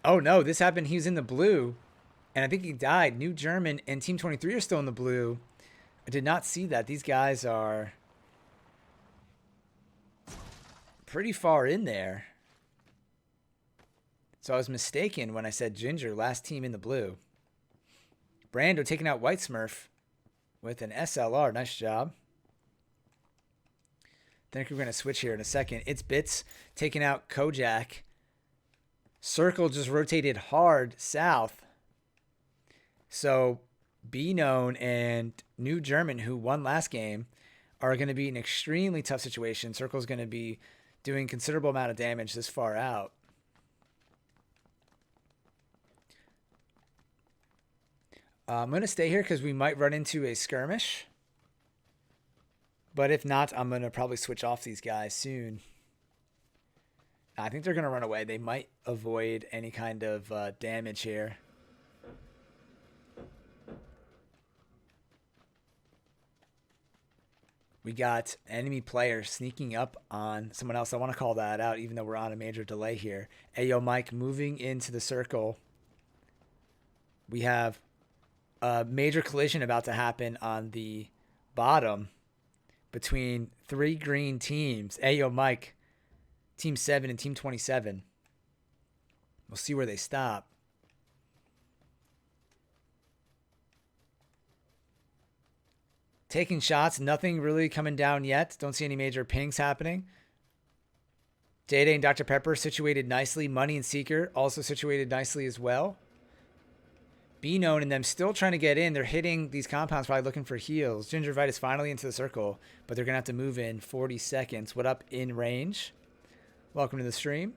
Oh, no. This happened. He was in the blue. And I think he died. New German and Team 23 are still in the blue. I did not see that. These guys are pretty far in there. So I was mistaken when I said Ginger, last team in the blue. Brando taking out White Smurf with an SLR. Nice job. I think we're going to switch here in a second. It's Bits taking out Kojak. Circle just rotated hard south. So Be Known and New German, who won last game, are going to be in an extremely tough situation. Circle's going to be doing considerable amount of damage this far out. I'm going to stay here because we might run into a skirmish. But if not, I'm going to probably switch off these guys soon. I think they're going to run away. They might avoid any kind of damage here. We got enemy players sneaking up on someone else. I want to call that out even though we're on a major delay here. Ayo Mike moving into the circle. We have A major collision about to happen on the bottom between three green teams. Ayo, Mike, Team 7 and Team 27. We'll see where they stop. Taking shots, nothing really coming down yet. Don't see any major pings happening. Day and Dr. Pepper situated nicely. Money and Seeker also situated nicely as well. Be known and them still trying to get in. They're hitting these compounds, probably looking for heals. Gingervite is finally into the circle, but they're going to have to move in 40 seconds. What up in range? Welcome to the stream.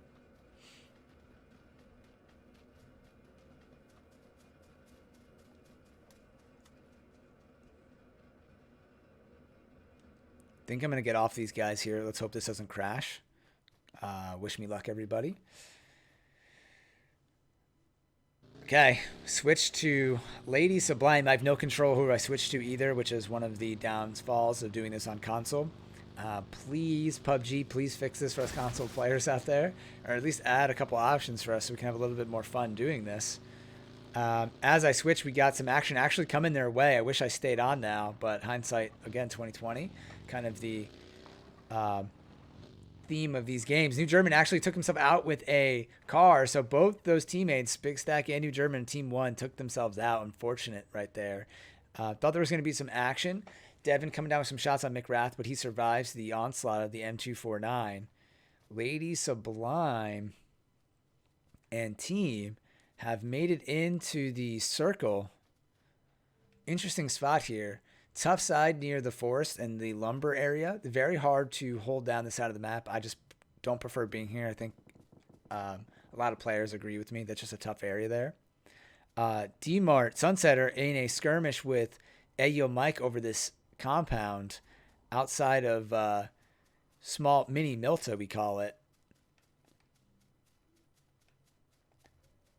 Think I'm going to get off these guys here. Let's hope this doesn't crash. Wish me luck, everybody. Okay, switch to Lady Sublime. I have no control who I switch to either, which is one of the downfalls of doing this on console. Please, PUBG, please fix this for us console players out there, or at least add a couple options for us so we can have a little bit more fun doing this. As I switch, we got some action actually coming their way. I wish I stayed on now, but hindsight, again, 2020, kind of the theme of these games. New German actually took himself out with a car, so both those teammates, Big Stack and New German, Team 1, took themselves out. Unfortunate right there. Thought there was going to be some action. Devin coming down with some shots on McWrath, but he survives the onslaught of the M249. Lady Sublime and team have made it into the circle. Interesting spot here. Tough side near the forest and the lumber area. Very hard to hold down the side of the map. I just don't prefer being here. I think a lot of players agree with me. That's just a tough area there. D-Mart, Sunsetter in a skirmish with Ayo Mike over this compound outside of small mini Milta, we call it.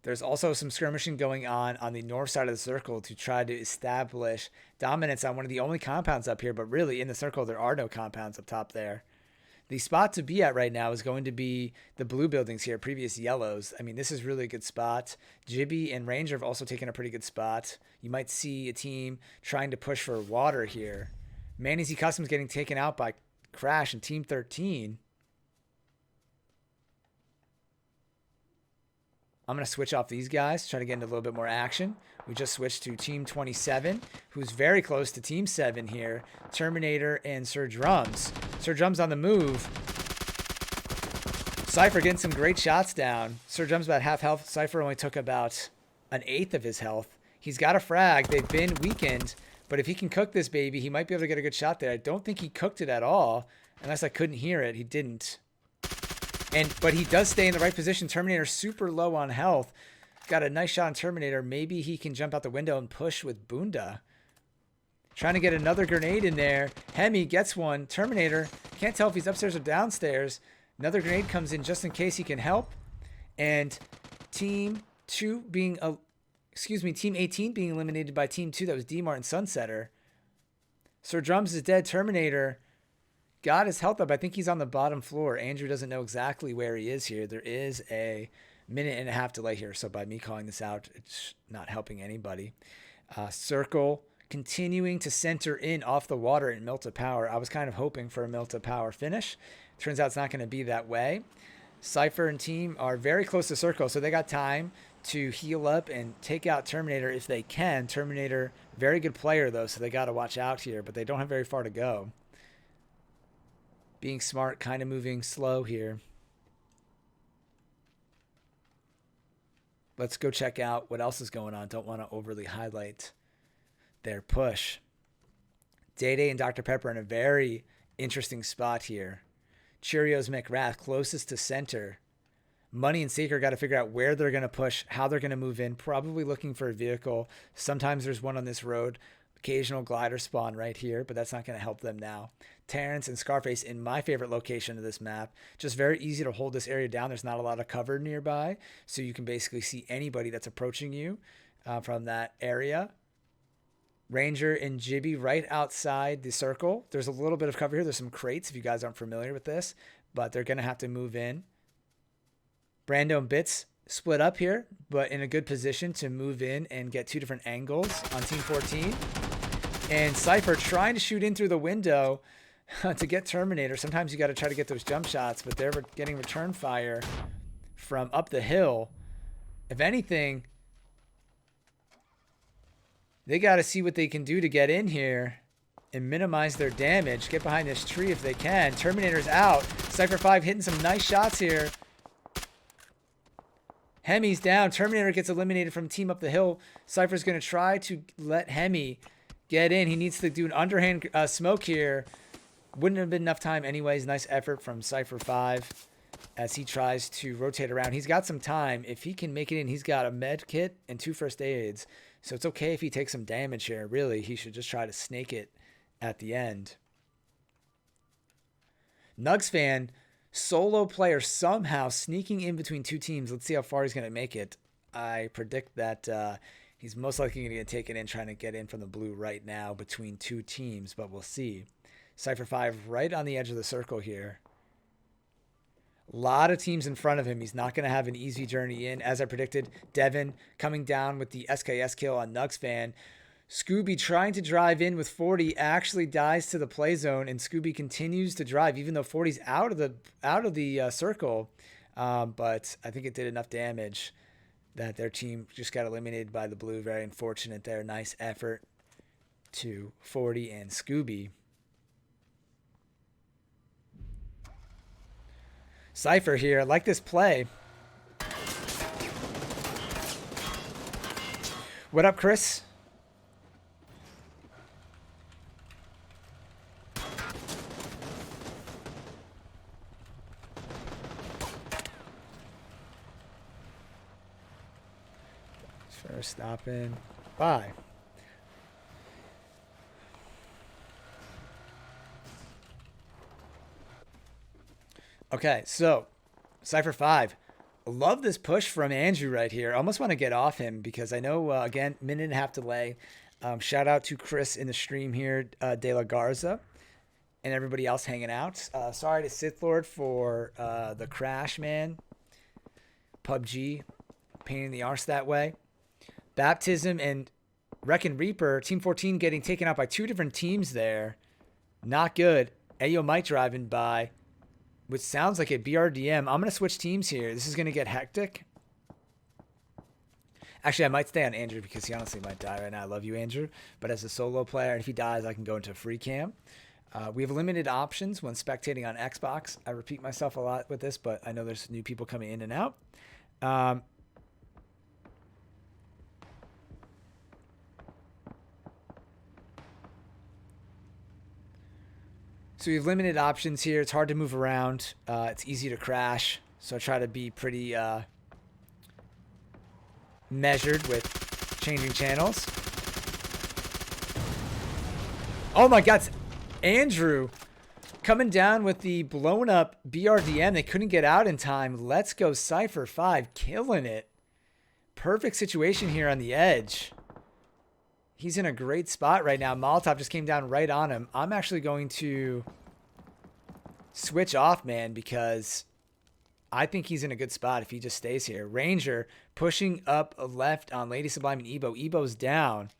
There's also some skirmishing going on the north side of the circle to try to establish dominance on one of the only compounds up here, but really in the circle there are no compounds up top there. The spot to be at right now is going to be the blue buildings here, previous yellows. I mean, this is really a good spot. Jibby and Ranger have also taken a pretty good spot. You might see a team trying to push for water here. Manny Z Customs getting taken out by Crash and Team 13. I'm going to switch off these guys, try to get into a little bit more action. We just switched to Team 27, who's very close to Team 7 here. Terminator and Sir Drums. Sir Drums on the move. Cypher getting some great shots down. Sir Drums about half health. Cypher only took about an eighth of his health. He's got a frag. They've been weakened, but if he can cook this baby, he might be able to get a good shot there. I don't think he cooked it at all, unless I couldn't hear it. He didn't. But he does stay in the right position. Terminator super low on health. Got a nice shot on Terminator. Maybe he can jump out the window and push with Bunda. Trying to get another grenade in there. Hemi gets one. Terminator can't tell if he's upstairs or downstairs. Another grenade comes in just in case he can help. And Team 18 being eliminated by Team 2. That was D-Mart and Sunsetter. Sir Drums is dead. Terminator got his health up. I think he's on the bottom floor. Andrew doesn't know exactly where he is here. There is a minute and a half delay here. So by me calling this out, it's not helping anybody. Circle continuing to center in off the water in Milta Power. I was kind of hoping for a Milta Power finish. Turns out it's not going to be that way. Cypher and team are very close to circle, so they got time to heal up and take out Terminator if they can. Terminator, very good player though, so they got to watch out here, but they don't have very far to go. Being smart, kind of moving slow here. Let's go check out what else is going on. Don't want to overly highlight their push. Day and Dr. Pepper in a very interesting spot here. Cheerios McWrath closest to center. Money and Seeker got to figure out where they're going to push, how they're going to move in, probably looking for a vehicle. Sometimes there's one on this road. Occasional glider spawn right here, but that's not going to help them now. Terrence and Scarface in my favorite location of this map. Just very easy to hold this area down. There's not a lot of cover nearby, so you can basically see anybody that's approaching you from that area. Ranger and Jibby right outside the circle. There's a little bit of cover here. There's some crates if you guys aren't familiar with this, but they're going to have to move in. Brando and Bits split up here, but in a good position to move in and get 2 different angles on Team 14. And Cypher trying to shoot in through the window to get Terminator. Sometimes you got to try to get those jump shots, but they're getting return fire from up the hill. If anything, they got to see what they can do to get in here and minimize their damage. Get behind this tree if they can. Terminator's out. Cypher 5 hitting some nice shots here. Hemi's down. Terminator gets eliminated from team up the hill. Cypher's going to try to let Hemi get in. He needs to do an underhand smoke here. Wouldn't have been enough time anyways. Nice effort from Cypher 5 as he tries to rotate around. He's got some time. If he can make it in, he's got a med kit and 2 first aids. So it's okay if he takes some damage here. Really, he should just try to snake it at the end. Nugs fan, solo player somehow sneaking in between 2 teams. Let's see how far he's going to make it. I predict that he's most likely going to get taken in trying to get in from the blue right now between 2 teams, but we'll see. Cypher 5 right on the edge of the circle here. A lot of teams in front of him. He's not going to have an easy journey in. As I predicted, Devin coming down with the SKS kill on Nugs fan. Scooby trying to drive in with 40 actually dies to the play zone, and Scooby continues to drive even though 40's out of the circle. But I think it did enough damage that their team just got eliminated by the blue. Very unfortunate there. Nice effort to 40 and Scooby. Cypher here. I like this play. What up, Chris? First stopping. Bye. Okay, so Cypher 5. Love this push from Andrew right here. Almost want to get off him because I know, again, minute and a half delay. Shout out to Chris in the stream here, De La Garza, and everybody else hanging out. Sorry to Sith Lord for the crash, man. PUBG, pain in the arse that way. Baptism and Reckon Reaper, Team 14 getting taken out by 2 different teams there. Not good. Ayo Mike driving by, which sounds like a BRDM. I'm going to switch teams here. This is going to get hectic. Actually, I might stay on Andrew because he honestly might die right now. I love you, Andrew. But as a solo player, and if he dies, I can go into free cam. We have limited options when spectating on Xbox. I repeat myself a lot with this, but I know there's new people coming in and out. So we have limited options here. It's hard to move around. It's easy to crash. So I try to be pretty measured with changing channels. Oh my God. Andrew coming down with the blown up BRDM. They couldn't get out in time. Let's go Cypher 5. Killing it. Perfect situation here on the edge. He's in a great spot right now. Molotov just came down right on him. I'm actually going to switch off, man, because I think he's in a good spot if he just stays here. Ranger pushing up left on Lady Sublime and Ebo. Ebo's down.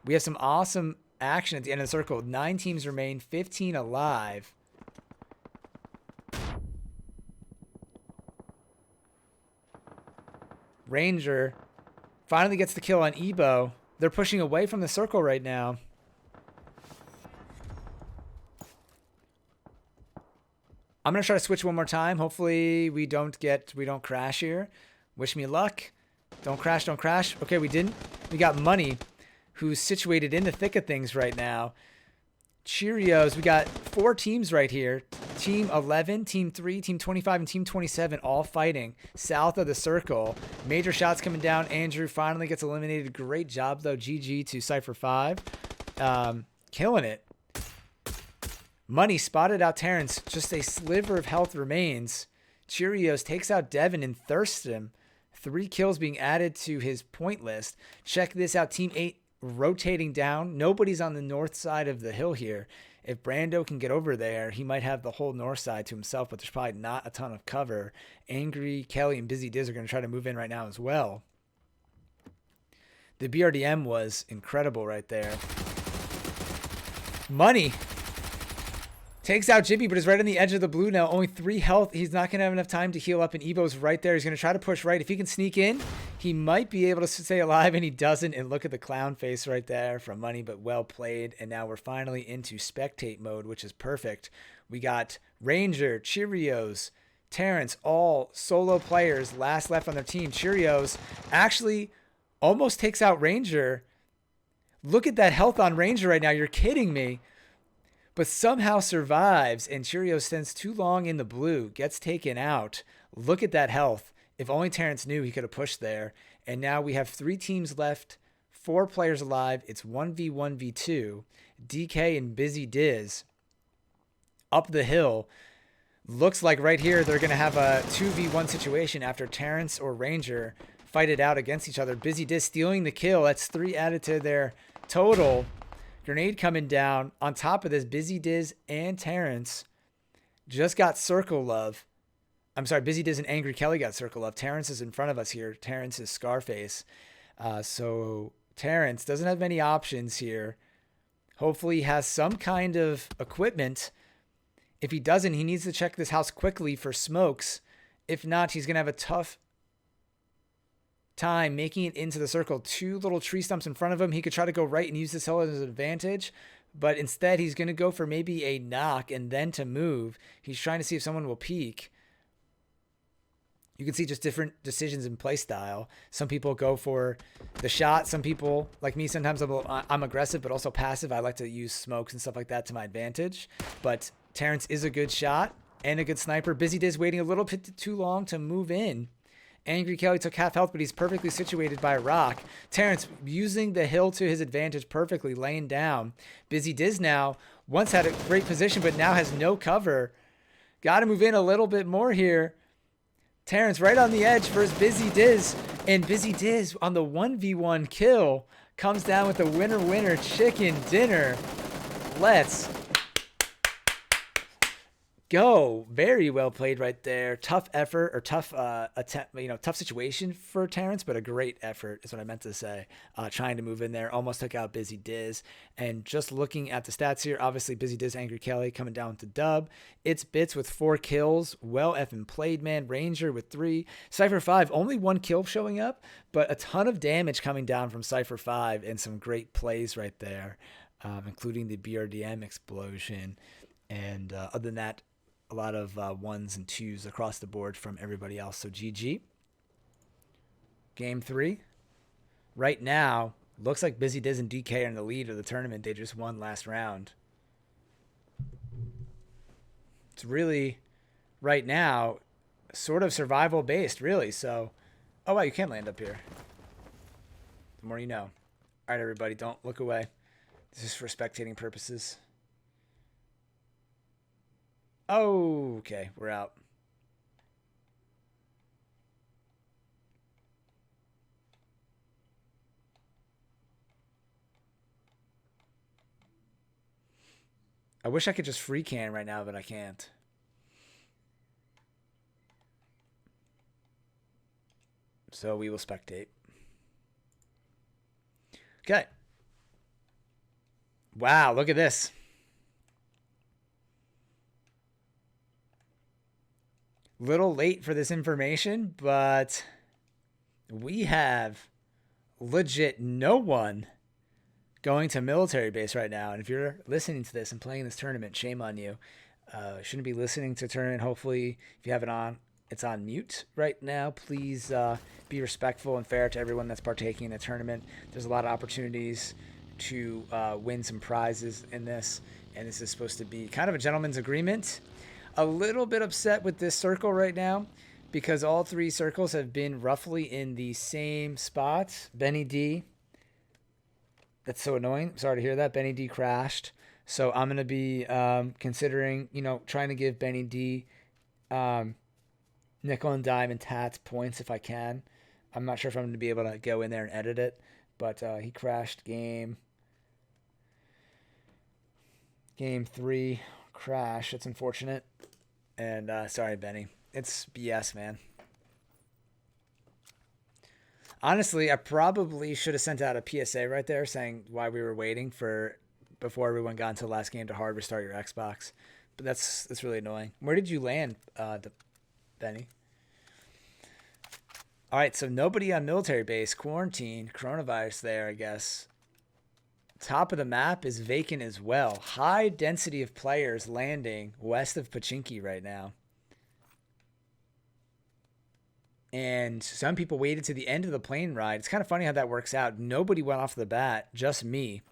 We have some awesome action at the end of the circle. 9 teams remain, 15 alive. Ranger finally gets the kill on Ebo. They're pushing away from the circle right now. I'm going to try to switch one more time. Hopefully we don't crash here. Wish me luck. Don't crash, don't crash. Okay, we didn't. We got Money, who's situated in the thick of things right now. Cheerios. We got 4 teams right here. Team 11, Team 3, Team 25, and Team 27 all fighting south of the circle. Major shots coming down. Andrew finally gets eliminated. Great job, though. GG to Cypher 5. Killing it. Money spotted out Terrence. Just a sliver of health remains. Cheerios takes out Devin and thirsts him. 3 kills being added to his point list. Check this out. Team 8 rotating down. Nobody's on the north side of the hill here. If Brando can get over there, he might have the whole north side to himself, but there's probably not a ton of cover. Angry Kelly and Busy Diz are going to try to move in right now as well. The BRDM was incredible right there. Money takes out Jibby, but is right on the edge of the blue now. Only 3 health. He's not going to have enough time to heal up, and Evo's right there. He's going to try to push right. If he can sneak in, he might be able to stay alive, and he doesn't. And look at the clown face right there from Money, but well played. And now we're finally into spectate mode, which is perfect. We got Ranger, Cheerios, Terrence, all solo players, last left on their team. Cheerios actually almost takes out Ranger. Look at that health on Ranger right now. You're kidding me. But somehow survives, and Cheerios stands too long in the blue, gets taken out. Look at that health. If only Terrence knew, he could have pushed there. And now we have 3 teams left, 4 players alive. It's 1v1v2. DK and Busy Diz up the hill. Looks like right here they're going to have a 2v1 situation after Terrence or Ranger fight it out against each other. Busy Diz stealing the kill. That's 3 added to their total. Grenade coming down. On top of this, Busy Diz and Terrence just got circle love. I'm sorry, Busy Diz and Angry Kelly got circle love. Terrence is in front of us here. Terrence is Scarface. So Terrence doesn't have many options here. Hopefully he has some kind of equipment. If he doesn't, he needs to check this house quickly for smokes. If not, he's going to have a tough time making it into the circle. 2 little tree stumps in front of him. He could try to go right and use this hill as an advantage, but instead he's going to go for maybe a knock and then to move. He's trying to see if someone will peek. You can see just different decisions in play style. Some people go for the shot. Some people, like me, sometimes I'm aggressive but also passive. I like to use smokes and stuff like that to my advantage. But Terrence is a good shot and a good sniper. Busy Diz waiting a little bit too long to move in. Angry Kelly took half health, but he's perfectly situated by a rock. Terrence using the hill to his advantage perfectly, laying down. Busy Diz now once had a great position, but now has no cover. Got to move in a little bit more here. Terrence right on the edge versus Busy Diz. And Busy Diz on the 1v1 kill comes down with the winner chicken dinner. Let's go. Very well played right there. Tough effort, or tough attempt, tough situation for Terrence, but a great effort is what I meant to say. Trying to move in there, almost took out Busy Diz. And just looking at the stats here, obviously Busy Diz, Angry Kelly coming down with the dub. It's Bits with 4 kills. Well effing played, man. Ranger with 3. Cypher 5, only 1 kill showing up, but a ton of damage coming down from Cypher 5 and some great plays right there, including the BRDM explosion. And other than that, a lot of 1s and 2s across the board from everybody else. So GG. Game 3. Right now, looks like Busy Diz and DK are in the lead of the tournament. They just won last round. It's really, right now, sort of survival based, really. So, oh, wow, you can land up here. The more you know. All right, everybody, don't look away. This is for spectating purposes. Oh, okay, we're out. I wish I could just free can right now, but I can't. So we will spectate. Okay. Wow, look at this. Little late for this information, but we have legit no one going to military base right now. And if you're listening to this and playing this tournament, shame on you. Shouldn't be listening to tournament. Hopefully, if you have it on, it's on mute right now. Please be respectful and fair to everyone that's partaking in the tournament. There's a lot of opportunities to win some prizes in this, and this is supposed to be kind of a gentleman's agreement. A little bit upset with this circle right now because all 3 circles have been roughly in the same spot. Benny D. That's so annoying. Sorry to hear that. Benny D crashed. So I'm going to be considering, trying to give Benny D nickel and dime and tats points if I can. I'm not sure if I'm going to be able to go in there and edit it, but he crashed game. Game 3 crash. It's unfortunate. And sorry, Benny. It's BS, man. Honestly, I probably should have sent out a PSA right there saying why we were waiting for before everyone got into the last game to hard restart your Xbox. But that's really annoying. Where did you land, Benny? All right, so nobody on military base, quarantine, coronavirus there, I guess. Top of the map is vacant as well. High density of players landing west of Pachinki right now. And some people waited to the end of the plane ride. It's kind of funny how that works out. Nobody went off the bat, just me.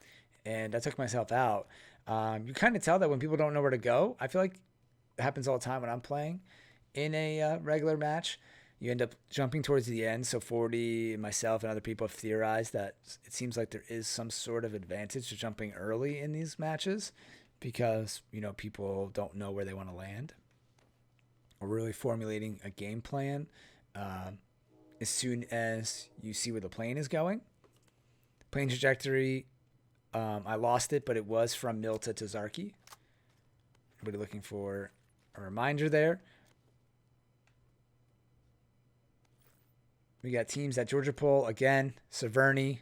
And I took myself out. You kind of tell that when people don't know where to go. I feel like it happens all the time when I'm playing in a regular match. You end up jumping towards the end. So 40 and myself and other people have theorized that it seems like there is some sort of advantage to jumping early in these matches because, people don't know where they want to land. We're really formulating a game plan as soon as you see where the plane is going. Plane trajectory, I lost it, but it was from Milta to Zarki. Everybody looking for a reminder there. We got teams at Georgia Pole again, Severny,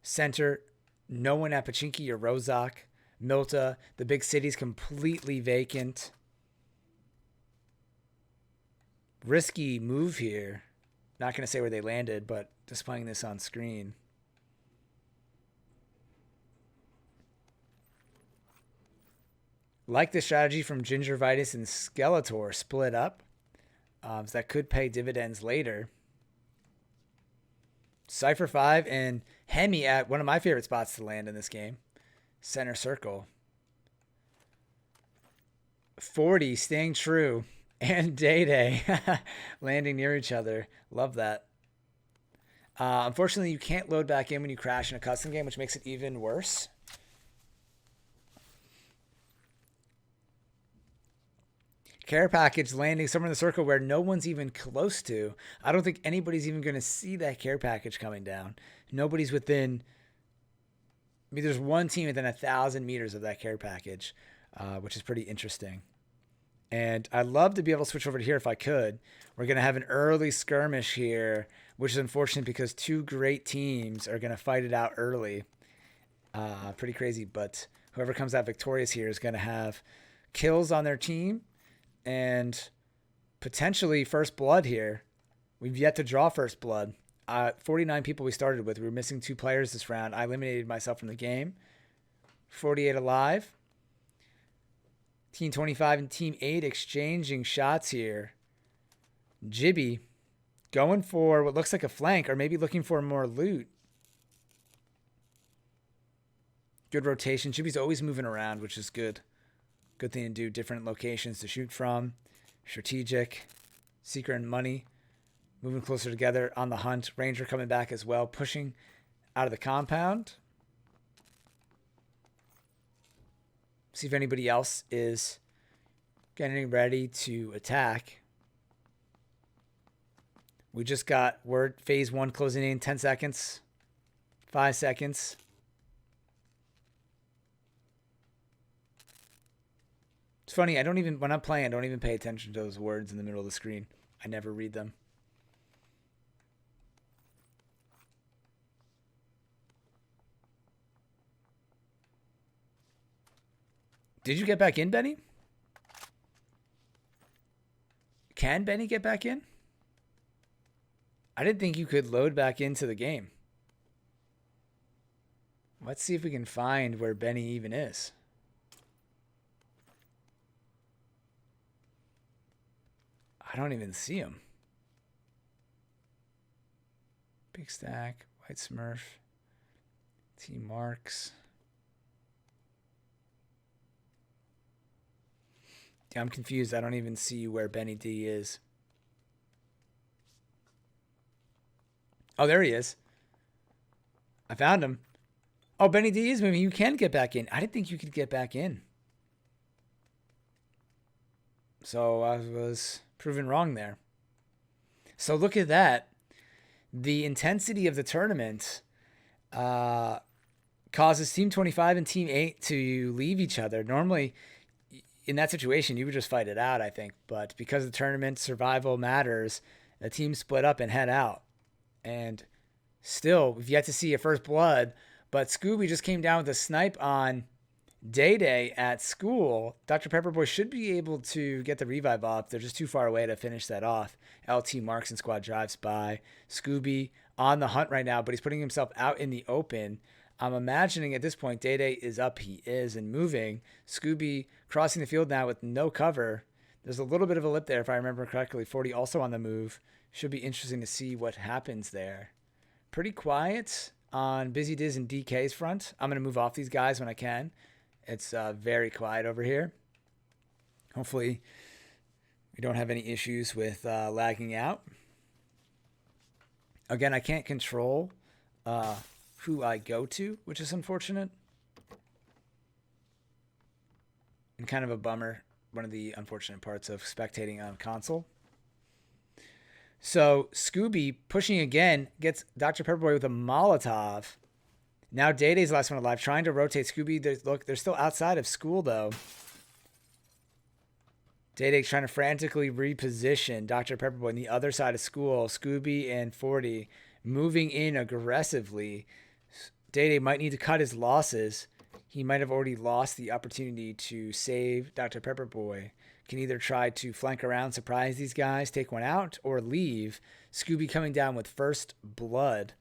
Center, no one at Pachinki or Rozak. Milta, the big city's completely vacant. Risky move here. Not going to say where they landed, but displaying this on screen. Like the strategy from Gingivitis and Skeletor, split up. So that could pay dividends later. Cypher 5 and Hemi at one of my favorite spots to land in this game. Center circle. 40 staying true. And Day Day landing near each other. Love that. Unfortunately, you can't load back in when you crash in a custom game, which makes it even worse. Care package landing somewhere in the circle where no one's even close to. I don't think anybody's even going to see that care package coming down. Nobody's within. There's one team within 1,000 meters of that care package, which is pretty interesting. And I'd love to be able to switch over to here if I could. We're going to have an early skirmish here, which is unfortunate because two great teams are going to fight it out early. Pretty crazy, but whoever comes out victorious here is going to have kills on their team and potentially first blood here. We've yet to draw first blood. 49 people we started with. We were missing 2 players this round. I eliminated myself from the game. 48 alive. Team 25 and Team 8 exchanging shots here. Jibby going for what looks like a flank or maybe looking for more loot. Good rotation. Jibby's always moving around, which is good. Good thing to do. Different locations to shoot from. Strategic. Secret and money. Moving closer together on the hunt. Ranger coming back as well. Pushing out of the compound. See if anybody else is getting ready to attack. We just got word phase 1 closing in 10 seconds. 5 seconds. It's funny, when I'm playing, I don't even pay attention to those words in the middle of the screen. I never read them. Did you get back in, Benny? Can Benny get back in? I didn't think you could load back into the game. Let's see if we can find where Benny even is. I don't even see him. Big Stack, White Smurf, T Marks. Yeah, I'm confused. I don't even see where Benny D is. Oh, there he is. I found him. Oh, Benny D is moving. You can get back in. I didn't think you could get back in. So I was proven wrong there. So look at that. The intensity of the tournament causes Team 25 and Team 8 to leave each other. Normally, in that situation, you would just fight it out, I think. But because the tournament survival matters, the team split up and head out. And still, we've yet to see a first blood. But Scooby just came down with a snipe on Day Day at school. Dr. Pepperboy should be able to get the revive off. They're just too far away to finish that off. LT marks and squad drives by. Scooby on the hunt right now, but he's putting himself out in the open. I'm imagining at this point, Day Day is up. He is and moving. Scooby crossing the field now with no cover. There's a little bit of a lip there, if I remember correctly. 40 also on the move. Should be interesting to see what happens there. Pretty quiet on Busy Diz and DK's front. I'm going to move off these guys when I can. It's very quiet over here. Hopefully, we don't have any issues with lagging out. Again, I can't control who I go to, which is unfortunate. And kind of a bummer. One of the unfortunate parts of spectating on console. So Scooby pushing again gets Dr. Pepperboy with a Molotov. Now Day Day's the last one alive, trying to rotate Scooby. Look, they're still outside of school though. Day Day's trying to frantically reposition Dr. Pepperboy on the other side of school. Scooby and 40 moving in aggressively. Day Day might need to cut his losses. He might have already lost the opportunity to save Dr. Pepperboy. Can either try to flank around, surprise these guys, take one out, or leave. Scooby coming down with first blood.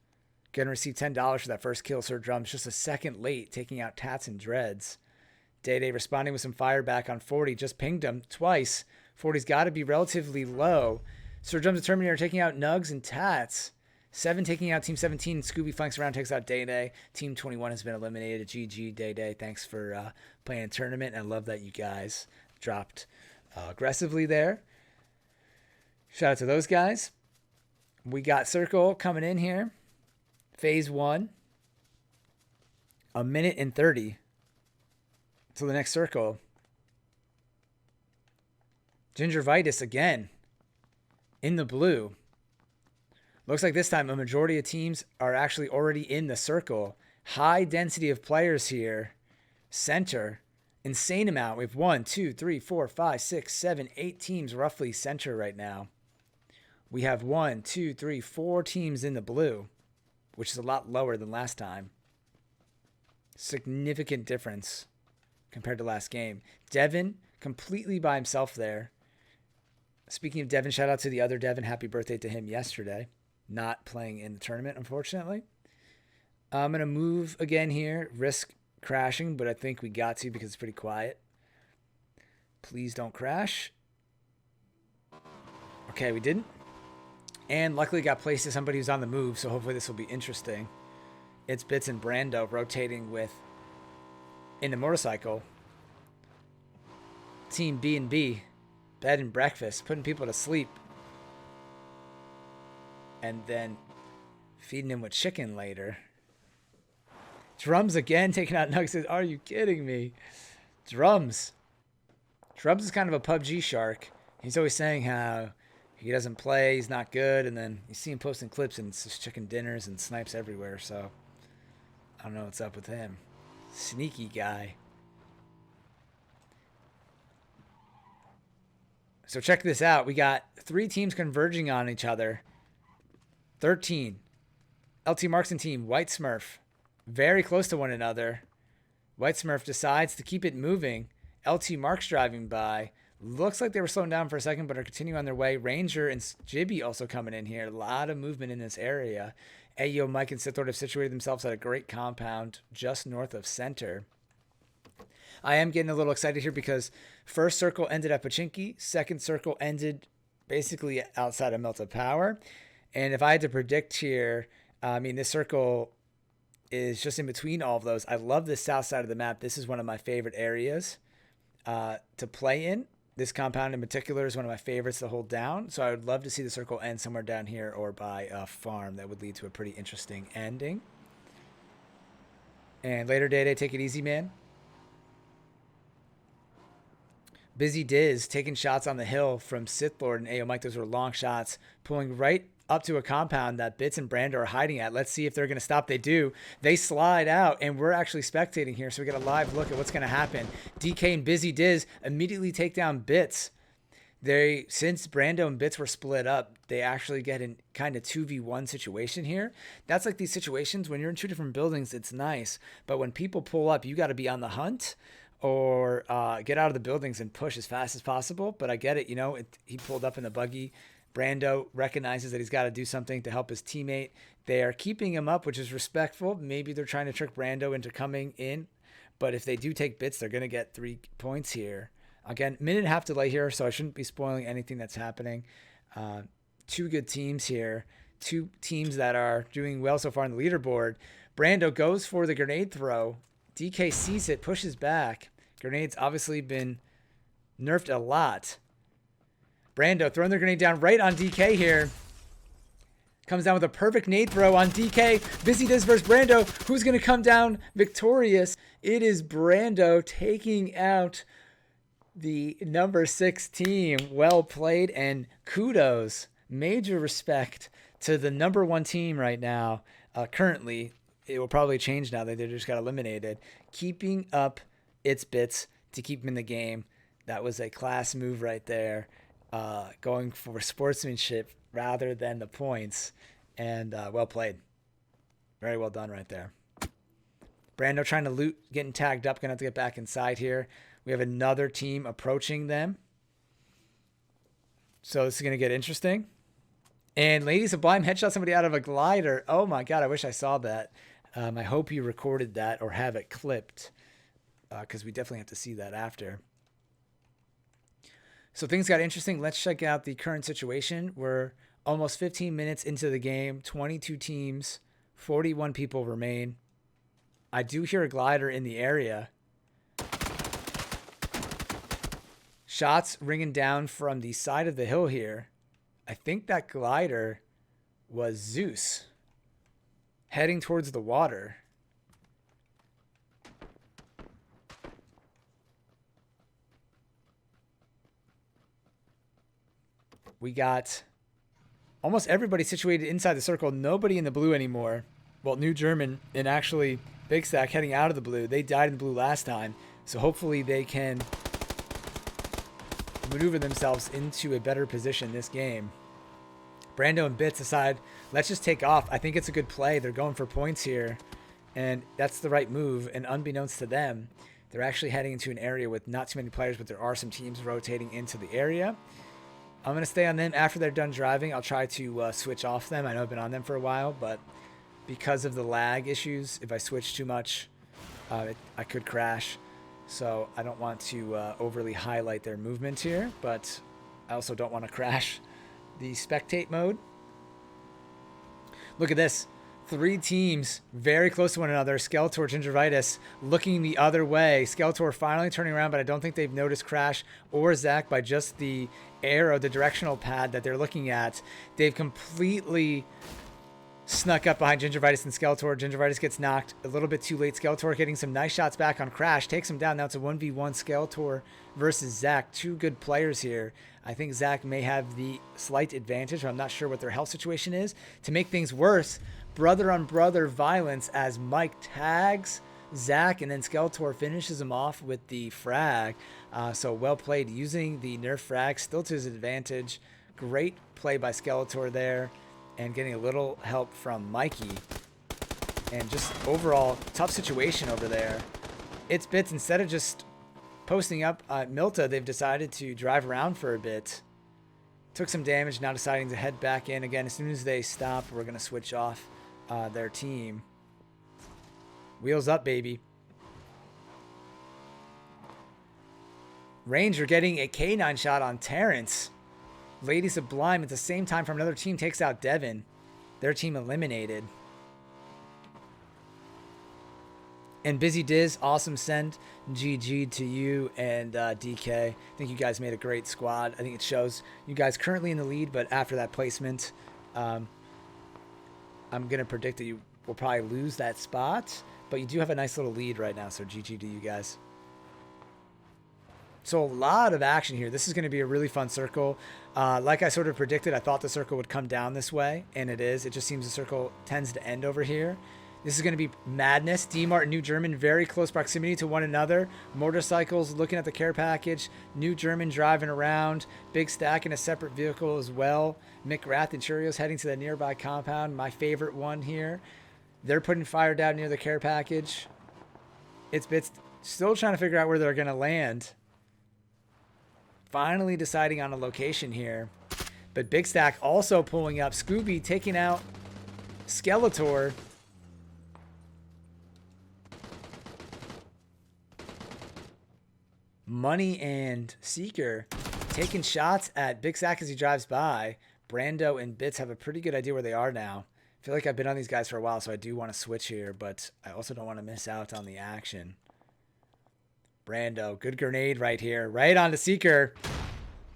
Going to receive $10 for that first kill. Sir Drums just a second late, taking out Tats and Dreads. Day Day responding with some fire back on 40. Just pinged him twice. 40's got to be relatively low. Sir Drums and Terminator taking out Nugs and Tats. 7 taking out Team 17. Scooby flanks around, takes out Day Day. Team 21 has been eliminated. GG, Day Day. Thanks for playing a tournament. I love that you guys dropped aggressively there. Shout out to those guys. We got Circle coming in here. Phase 1. 1 minute and 30. So the next circle. Gingivitis again. In the blue. Looks like this time a majority of teams are actually already in the circle. High density of players here. Center. Insane amount. We have 1, 2, 3, 4, 5, 6, 7, 8 teams roughly center right now. We have 1, 2, 3, 4 teams in the blue, which is a lot lower than last time. Significant difference compared to last game. Devin completely by himself there. Speaking of Devin, shout out to the other Devin. Happy birthday to him yesterday. Not playing in the tournament, unfortunately. I'm going to move again here. Risk crashing, but I think we got to because it's pretty quiet. Please don't crash. Okay, we didn't. And luckily got placed to somebody who's on the move, so hopefully this will be interesting. It's Bits and Brando rotating with in the motorcycle. Team B&B, bed and breakfast, putting people to sleep. And then feeding them with chicken later. Drums again taking out Nugs. Are you kidding me? Drums. Drums is kind of a PUBG shark. He's always saying how he doesn't play, he's not good, and then you see him posting clips and it's just chicken dinners and snipes everywhere, so I don't know what's up with him. Sneaky guy. So check this out. We got 3 teams converging on each other. 13. LT Marks and team, White Smurf. Very close to one another. White Smurf decides to keep it moving. LT Marks driving by. Looks like they were slowing down for a second, but are continuing on their way. Ranger and Jibby also coming in here. A lot of movement in this area. Ayo, Mike, and Sith Lord have situated themselves at a great compound just north of center. I am getting a little excited here because first circle ended at Pachinki. Second circle ended basically outside of Melted Power. And if I had to predict here, I mean, this circle is just in between all of those. I love the south side of the map. This is one of my favorite areas to play in. This compound in particular is one of my favorites to hold down. So I would love to see the circle end somewhere down here or by a farm. That would lead to a pretty interesting ending. And later Day, take it easy, man. Busy Diz taking shots on the hill from Sith Lord and Ayo Mike. Those were long shots. Pulling right up to a compound that Bits and Brando are hiding at. Let's see if they're going to stop. They do. They slide out, and we're actually spectating here, so we get a live look at what's going to happen. DK and Busy Diz immediately take down Bits. Since Brando and Bits were split up, they actually get in kind of 2v1 situation here. That's like these situations when you're in two different buildings, it's nice. But when people pull up, you got to be on the hunt or get out of the buildings and push as fast as possible. But I get it. He pulled up in the buggy. Brando recognizes that he's got to do something to help his teammate. They are keeping him up, which is respectful. Maybe they're trying to trick Brando into coming in. But if they do take Bits, they're going to get 3 points here. Again, minute and a half delay here, so I shouldn't be spoiling anything that's happening. 2 good teams here. 2 teams that are doing well so far on the leaderboard. Brando goes for the grenade throw. DK sees it, pushes back. Grenade's obviously been nerfed a lot. Brando throwing the grenade down right on DK here. Comes down with a perfect nade throw on DK. Busy Diz versus Brando. Who's going to come down victorious? It is Brando taking out the number 6 team. Well played, and kudos, major respect to the number 1 team right now. Currently, it will probably change now that they just got eliminated. Keeping up its Bits to keep them in the game. That was a class move right there. Going for sportsmanship rather than the points, and well played. Very well done right there. Brando trying to loot, getting tagged up, gonna have to get back inside here. We have another team approaching them. So this is going to get interesting. And Lady Sublime headshot somebody out of a glider. Oh my God, I wish I saw that. I hope you recorded that or have it clipped, because we definitely have to see that after. So things got interesting. Let's check out the current situation. We're almost 15 minutes into the game. 22 teams, 41 people remain. I do hear a glider in the area. Shots ringing down from the side of the hill here. I think that glider was Zeus heading towards the water. We got almost everybody situated inside the circle. Nobody in the blue anymore. Well, New German and actually Big Stack heading out of the blue. They died in the blue last time. So hopefully they can maneuver themselves into a better position this game. Brando and Bits aside, let's just take off. I think it's a good play. They're going for points here, and that's the right move. And unbeknownst to them, they're actually heading into an area with not too many players, but there are some teams rotating into the area. I'm going to stay on them. After they're done driving, I'll try to switch off them. I know I've been on them for a while, but because of the lag issues, if I switch too much, I could crash. So I don't want to overly highlight their movement here, but I also don't want to crash the spectate mode. Look at this. 3 teams very close to one another. Skeletor, Gingivitis looking the other way. Skeletor finally turning around, but I don't think they've noticed Crash or Zach by just the arrow, the directional pad that they're looking at. They've completely snuck up behind Gingivitis and Skeletor. Gingivitis gets knocked a little bit too late. Skeletor getting some nice shots back on Crash. Takes him down. Now it's a 1v1 Skeletor versus Zach. 2 good players here. I think Zach may have the slight advantage, but I'm not sure what their health situation is. To make things worse, brother-on-brother violence as Mike tags Zach, and then Skeletor finishes him off with the frag. So well played using the nerf frag, still to his advantage. Great play by Skeletor there, and getting a little help from Mikey. And just overall, tough situation over there. It's Bits, instead of just posting up Milta, they've decided to drive around for a bit. Took some damage, now deciding to head back in. Again, as soon as they stop, we're going to switch off their team. Wheels up, baby. Ranger getting a K9 shot on Terrence. Lady Sublime at the same time from another team takes out Devin. Their team eliminated. And Busy Diz, awesome send. GG to you and DK. I think you guys made a great squad. I think it shows you guys currently in the lead, but after that placement, I'm going to predict that you will probably lose that spot. But you do have a nice little lead right now, so GG to you guys. So a lot of action here. This is going to be a really fun circle. Like I sort of predicted, I thought the circle would come down this way, and it is. It just seems the circle tends to end over here. This is going to be madness. D-Mart and New German, very close proximity to one another. Motorcycles looking at the care package. New German driving around. Big Stack in a separate vehicle as well. McGrath and Cheerios heading to the nearby compound. My favorite one here. They're putting fire down near the care package. It's Bits still trying to figure out where they're going to land. Finally deciding on a location here. But Big Stack also pulling up. Scooby taking out Skeletor. Money and Seeker taking shots at Big Stack as he drives by. Brando and Bits have a pretty good idea where they are now. I feel like I've been on these guys for a while, so I do want to switch here, but I also don't want to miss out on the action. Brando, good grenade right here. Right onto Seeker.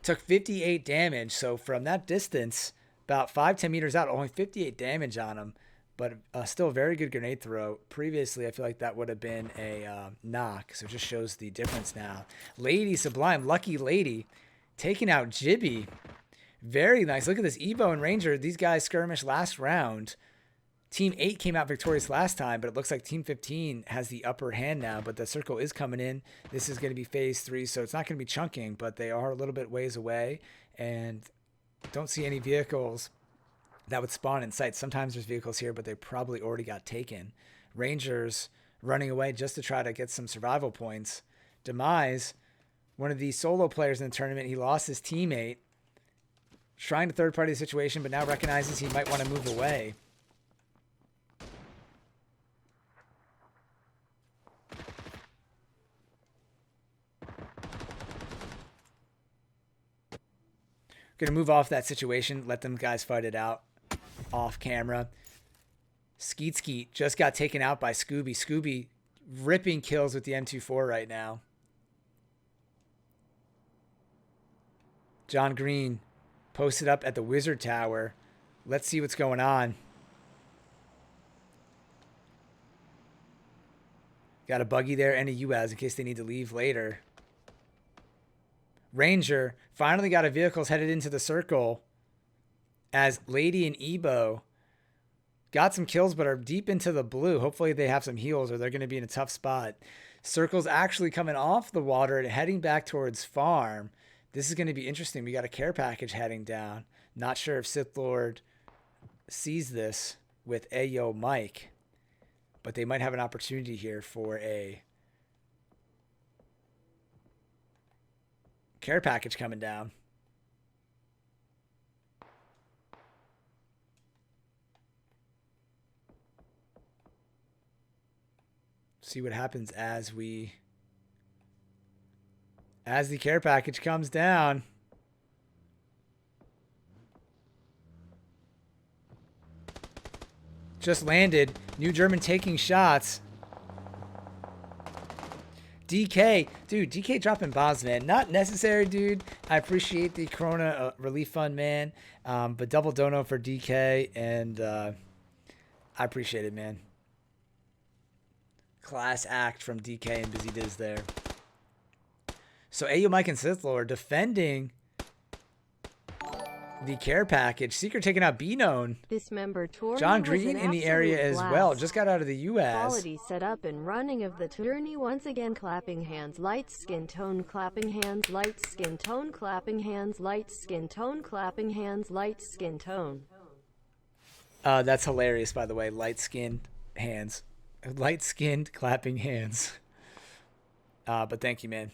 Took 58 damage, so from that distance, about 5-10 meters out, only 58 damage on him. But still a very good grenade throw. Previously, I feel like that would have been a knock. So it just shows the difference now. Lady Sublime, Lucky Lady, taking out Jibby. Very nice. Look at this. Evo and Ranger, these guys skirmished last round. Team 8 came out victorious last time, but it looks like Team 15 has the upper hand now. But the circle is coming in. This is going to be phase 3, so it's not going to be chunking, but they are a little bit ways away. And don't see any vehicles that would spawn in sight. Sometimes there's vehicles here, but they probably already got taken. Rangers running away just to try to get some survival points. Demise, one of the solo players in the tournament, he lost his teammate. Trying to third party the situation, but now recognizes he might want to move away. Going to move off that situation, let them guys fight it out off camera. Skeet Skeet just got taken out by Scooby. Scooby ripping kills with the M24 right now. John Green posted up at the Wizard Tower. Let's see what's going on. Got a buggy there and a UAZ in case they need to leave later. Ranger finally got a vehicles headed into the circle as Lady and Ebo got some kills but are deep into the blue. Hopefully they have some heals or they're going to be in a tough spot. Circle's actually coming off the water and heading back towards farm. This is going to be interesting. We got a care package heading down. Not sure if Sith Lord sees this with Ayo Mike, but they might have an opportunity here for a care package coming down. See what happens as the care package comes down. Just landed. New German taking shots. DK. Dude, DK dropping bombs, man. Not necessary, dude. I appreciate the Corona relief fund, man. But double dono for DK, and I appreciate it, man. Class act from DK and Busy Diz there. So Ayo Mike and Sith Lord defending the care package. Seeker taking out B-Known. This member tournament John Green in the area as well. Just got out of the UAS. Quality setup and running of the tourney. Once again, clapping hands, light skin tone, clapping hands, light skin tone, clapping hands, light skin tone, clapping hands, light skin tone. That's hilarious, by the way. Light-skinned hands. Light-skinned clapping hands. But thank you, man.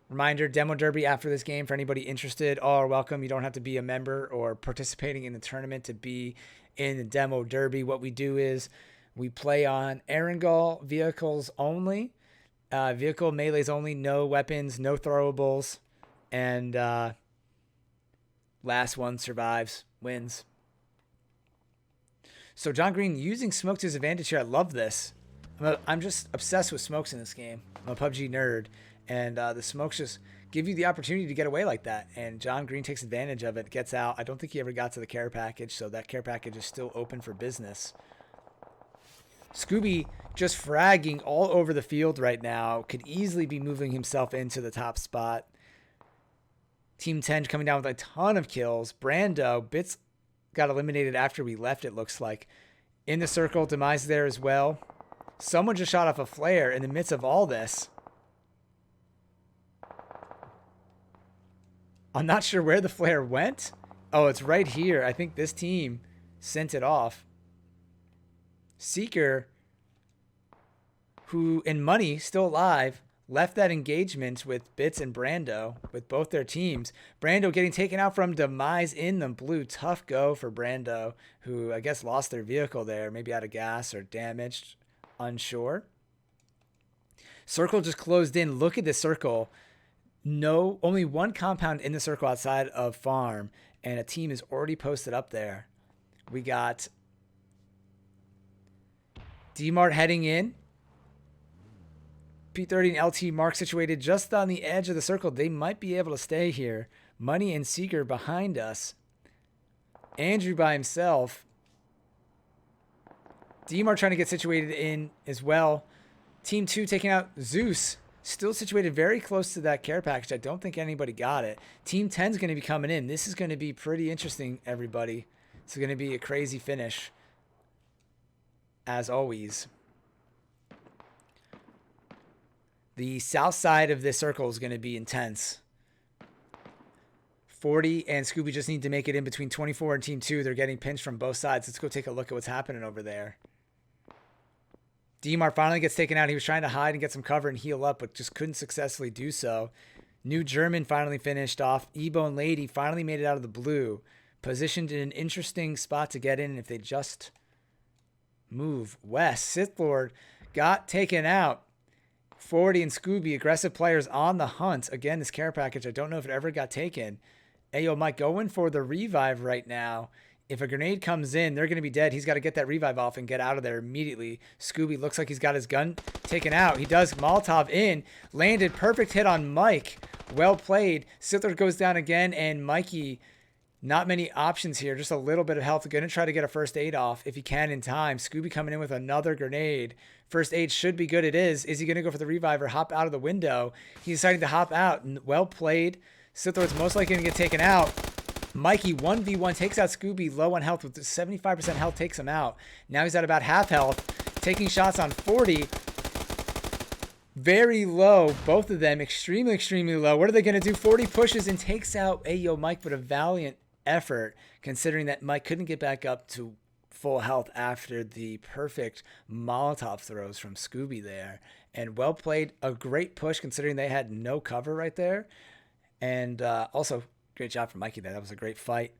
Reminder, Demo Derby after this game for anybody interested. All are welcome. You don't have to be a member or participating in the tournament to be in the Demo Derby. What we do is we play on Erangel vehicles only. Vehicle melees only. No weapons, no throwables. And last one survives, wins. So John Green using smoke to his advantage here. I love this. I'm just obsessed with smokes in this game. I'm a PUBG nerd. And the smokes just give you the opportunity to get away like that. And John Green takes advantage of it, gets out. I don't think he ever got to the care package, so that care package is still open for business. Scooby just fragging all over the field right now. Could easily be moving himself into the top spot. Team 10 coming down with a ton of kills. Brando, Bits got eliminated after we left, it looks like. In the circle, Demise there as well. Someone just shot off a flare in the midst of all this. I'm not sure where the flare went. Oh, it's right here. I think this team sent it off. Seeker, who in money, still alive, left that engagement with Bits and Brando, with both their teams. Brando getting taken out from Demise in the blue. Tough go for Brando, who I guess lost their vehicle there, maybe out of gas or damaged, unsure. Circle just closed in. Look at this circle. No, only one compound in the circle outside of farm, and a team is already posted up there. We got D-Mart heading in. P30 and LT Mark situated just on the edge of the circle. They might be able to stay here. Money and Seeker behind us. Andrew by himself. D-Mart trying to get situated in as well. Team 2 taking out Zeus. Still situated very close to that care package. I don't think anybody got it. Team 10 is going to be coming in. This is going to be pretty interesting, everybody. It's going to be a crazy finish, as always. The south side of this circle is going to be intense. 40 and Scooby just need to make it in between 24 and Team 2. They're getting pinched from both sides. Let's go take a look at what's happening over there. D-Mart finally gets taken out. He was trying to hide and get some cover and heal up, but just couldn't successfully do so. New German finally finished off. Ebo and Lady finally made it out of the blue. Positioned in an interesting spot to get in if they just move west. Sith Lord got taken out. 40 and Scooby, aggressive players on the hunt. Again, this care package, I don't know if it ever got taken. Ayo Mike going for the revive right now. If a grenade comes in, they're going to be dead. He's got to get that revive off and get out of there immediately. Scooby looks like he's got his gun taken out. He does. Molotov in. Landed. Perfect hit on Mike. Well played. Sithler goes down again, and Mikey, not many options here. Just a little bit of health. Going to try to get a first aid off if he can in time. Scooby coming in with another grenade. First aid should be good. It is. Is he going to go for the revive or hop out of the window? He's deciding to hop out. Well played. Sithler's most likely going to get taken out. Mikey 1v1 takes out Scooby low on health with 75% health, takes him out. Now he's at about half health, taking shots on 40. Very low, both of them extremely, extremely low. What are they going to do? 40 pushes and takes out Ayo Mike, but a valiant effort considering that Mike couldn't get back up to full health after the perfect Molotov throws from Scooby there. And well played, a great push considering they had no cover right there. And also, great job from Mikey there. That was a great fight.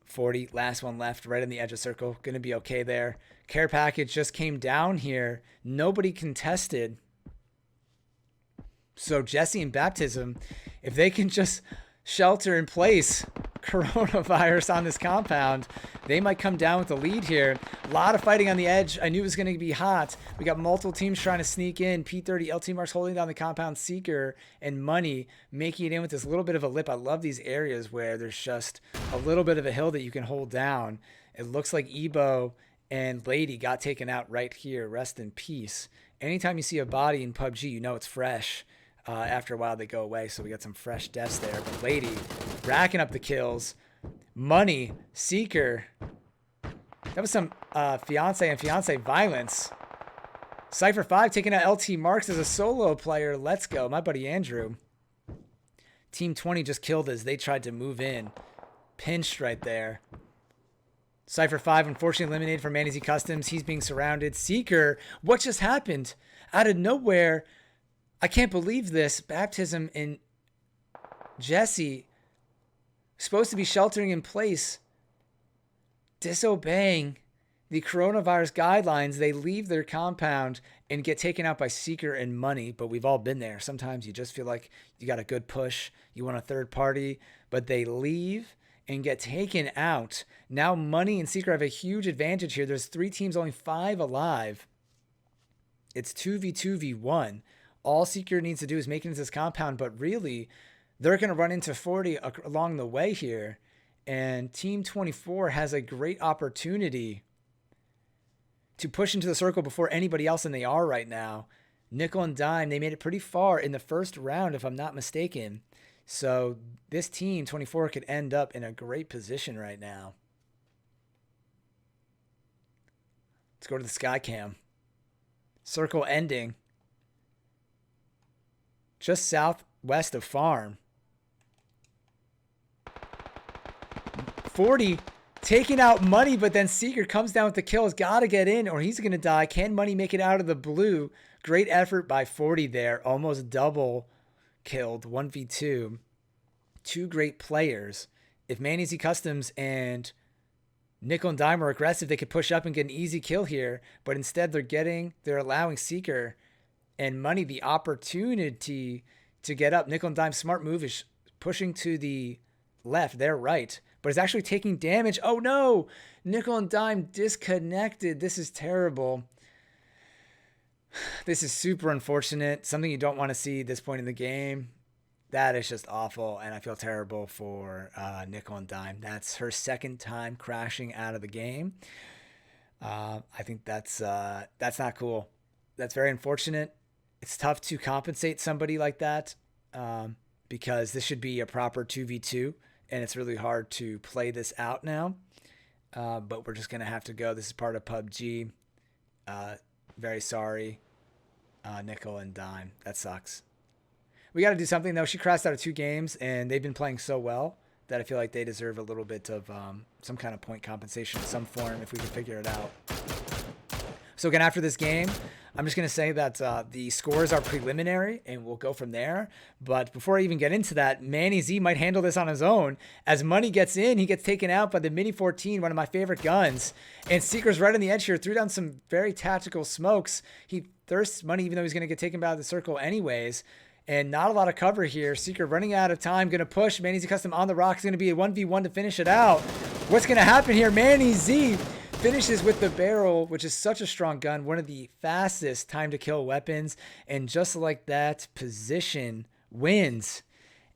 40, last one left, right on the edge of circle. Going to be okay there. Care package just came down here. Nobody contested. So Jesse and Baptism, if they can just shelter in place coronavirus on this compound, they might come down with the lead here. A lot of fighting on the edge. I knew it was going to be hot. We got multiple teams trying to sneak in. P30, LT Marks holding down the compound. Seeker and Money making it in with this little bit of a lip. I love these areas where there's just a little bit of a hill that you can hold down. It looks like Ebo and Lady got taken out right here. Rest in peace. Anytime you see a body in PUBG, you know it's fresh. After a while, they go away, so we got some fresh deaths there. But Lady racking up the kills. Money, Seeker. That was some fiance and fiance violence. Cypher 5 taking out LT Marks as a solo player. Let's go. My buddy Andrew. Team 20 just killed as they tried to move in. Pinched right there. Cypher 5 unfortunately eliminated from Manny Z Customs. He's being surrounded. Seeker, what just happened? Out of nowhere, I can't believe this. Baptism and Jesse, supposed to be sheltering in place, disobeying the coronavirus guidelines. They leave their compound and get taken out by Seeker and Money, but we've all been there. Sometimes you just feel like you got a good push. You want a third party, but they leave and get taken out. Now Money and Seeker have a huge advantage here. There's 3 teams, only 5 alive. It's 2v2v1. All Seeker needs to do is make it into this compound, but really, they're going to run into 40 along the way here. And Team 24 has a great opportunity to push into the circle before anybody else than they are right now. Nickel and Dime, they made it pretty far in the first round, if I'm not mistaken. So this team, 24, could end up in a great position right now. Let's go to the sky cam. Circle ending just southwest of farm. 40 taking out Money, but then Seeker comes down with the kills. Got to get in or he's going to die. Can Money make it out of the blue? Great effort by 40 there. Almost double killed. 1v2. Two great players. If Man-Easy Customs and Nickel and Dime are aggressive, they could push up and get an easy kill here. But instead they're allowing Seeker and Money the opportunity to get up. Nickel and Dime's smart move is pushing to the left. They're right. But it's actually taking damage. Oh no! Nickel and Dime disconnected. This is terrible. This is super unfortunate. Something you don't want to see at this point in the game. That is just awful, and I feel terrible for Nickel and Dime. That's her second time crashing out of the game. I think that's not cool. That's very unfortunate. It's tough to compensate somebody like that because this should be a proper 2v2. And it's really hard to play this out now. But we're just going to have to go. This is part of PUBG. Very sorry, Nickel and Dime. That sucks. We got to do something, though. She crashed out of 2 games, and they've been playing so well that I feel like they deserve a little bit of some kind of point compensation in some form if we can figure it out. So again, after this game, I'm just going to say that the scores are preliminary, and we'll go from there. But before I even get into that, Manny Z might handle this on his own. As Money gets in, he gets taken out by the Mini 14, one of my favorite guns. And Seeker's right on the edge here, threw down some very tactical smokes. He thirsts Money, even though he's going to get taken out of the circle anyways. And not a lot of cover here. Seeker running out of time, going to push. Manny Z Custom on the rocks, going to be a 1v1 to finish it out. What's going to happen here? Manny Z finishes with the barrel, which is such a strong gun, one of the fastest time to kill weapons, and just like that, position wins.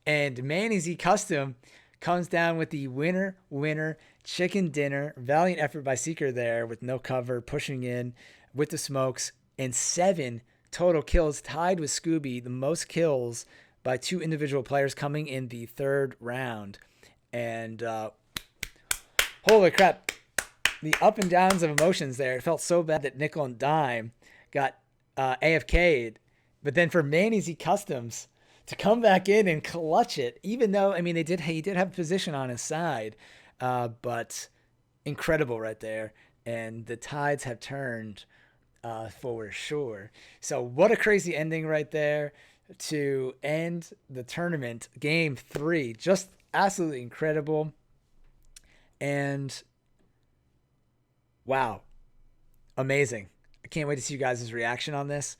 And Manny Z Custom comes down with the winner chicken dinner. Valiant effort by Seeker there with no cover, pushing in with the smokes, and 7 total kills, tied with Scooby, the most kills by 2 individual players coming in the 3rd round. And holy crap. The up and downs of emotions there. It felt so bad that Nickel and Dime got AFK'd. But then for Manny Z Customs to come back in and clutch it, even though, I mean, he did have a position on his side, but incredible right there. And the tides have turned for sure. So what a crazy ending right there to end the tournament. Game 3. Just absolutely incredible. And wow. Amazing. I can't wait to see you guys' reaction on this.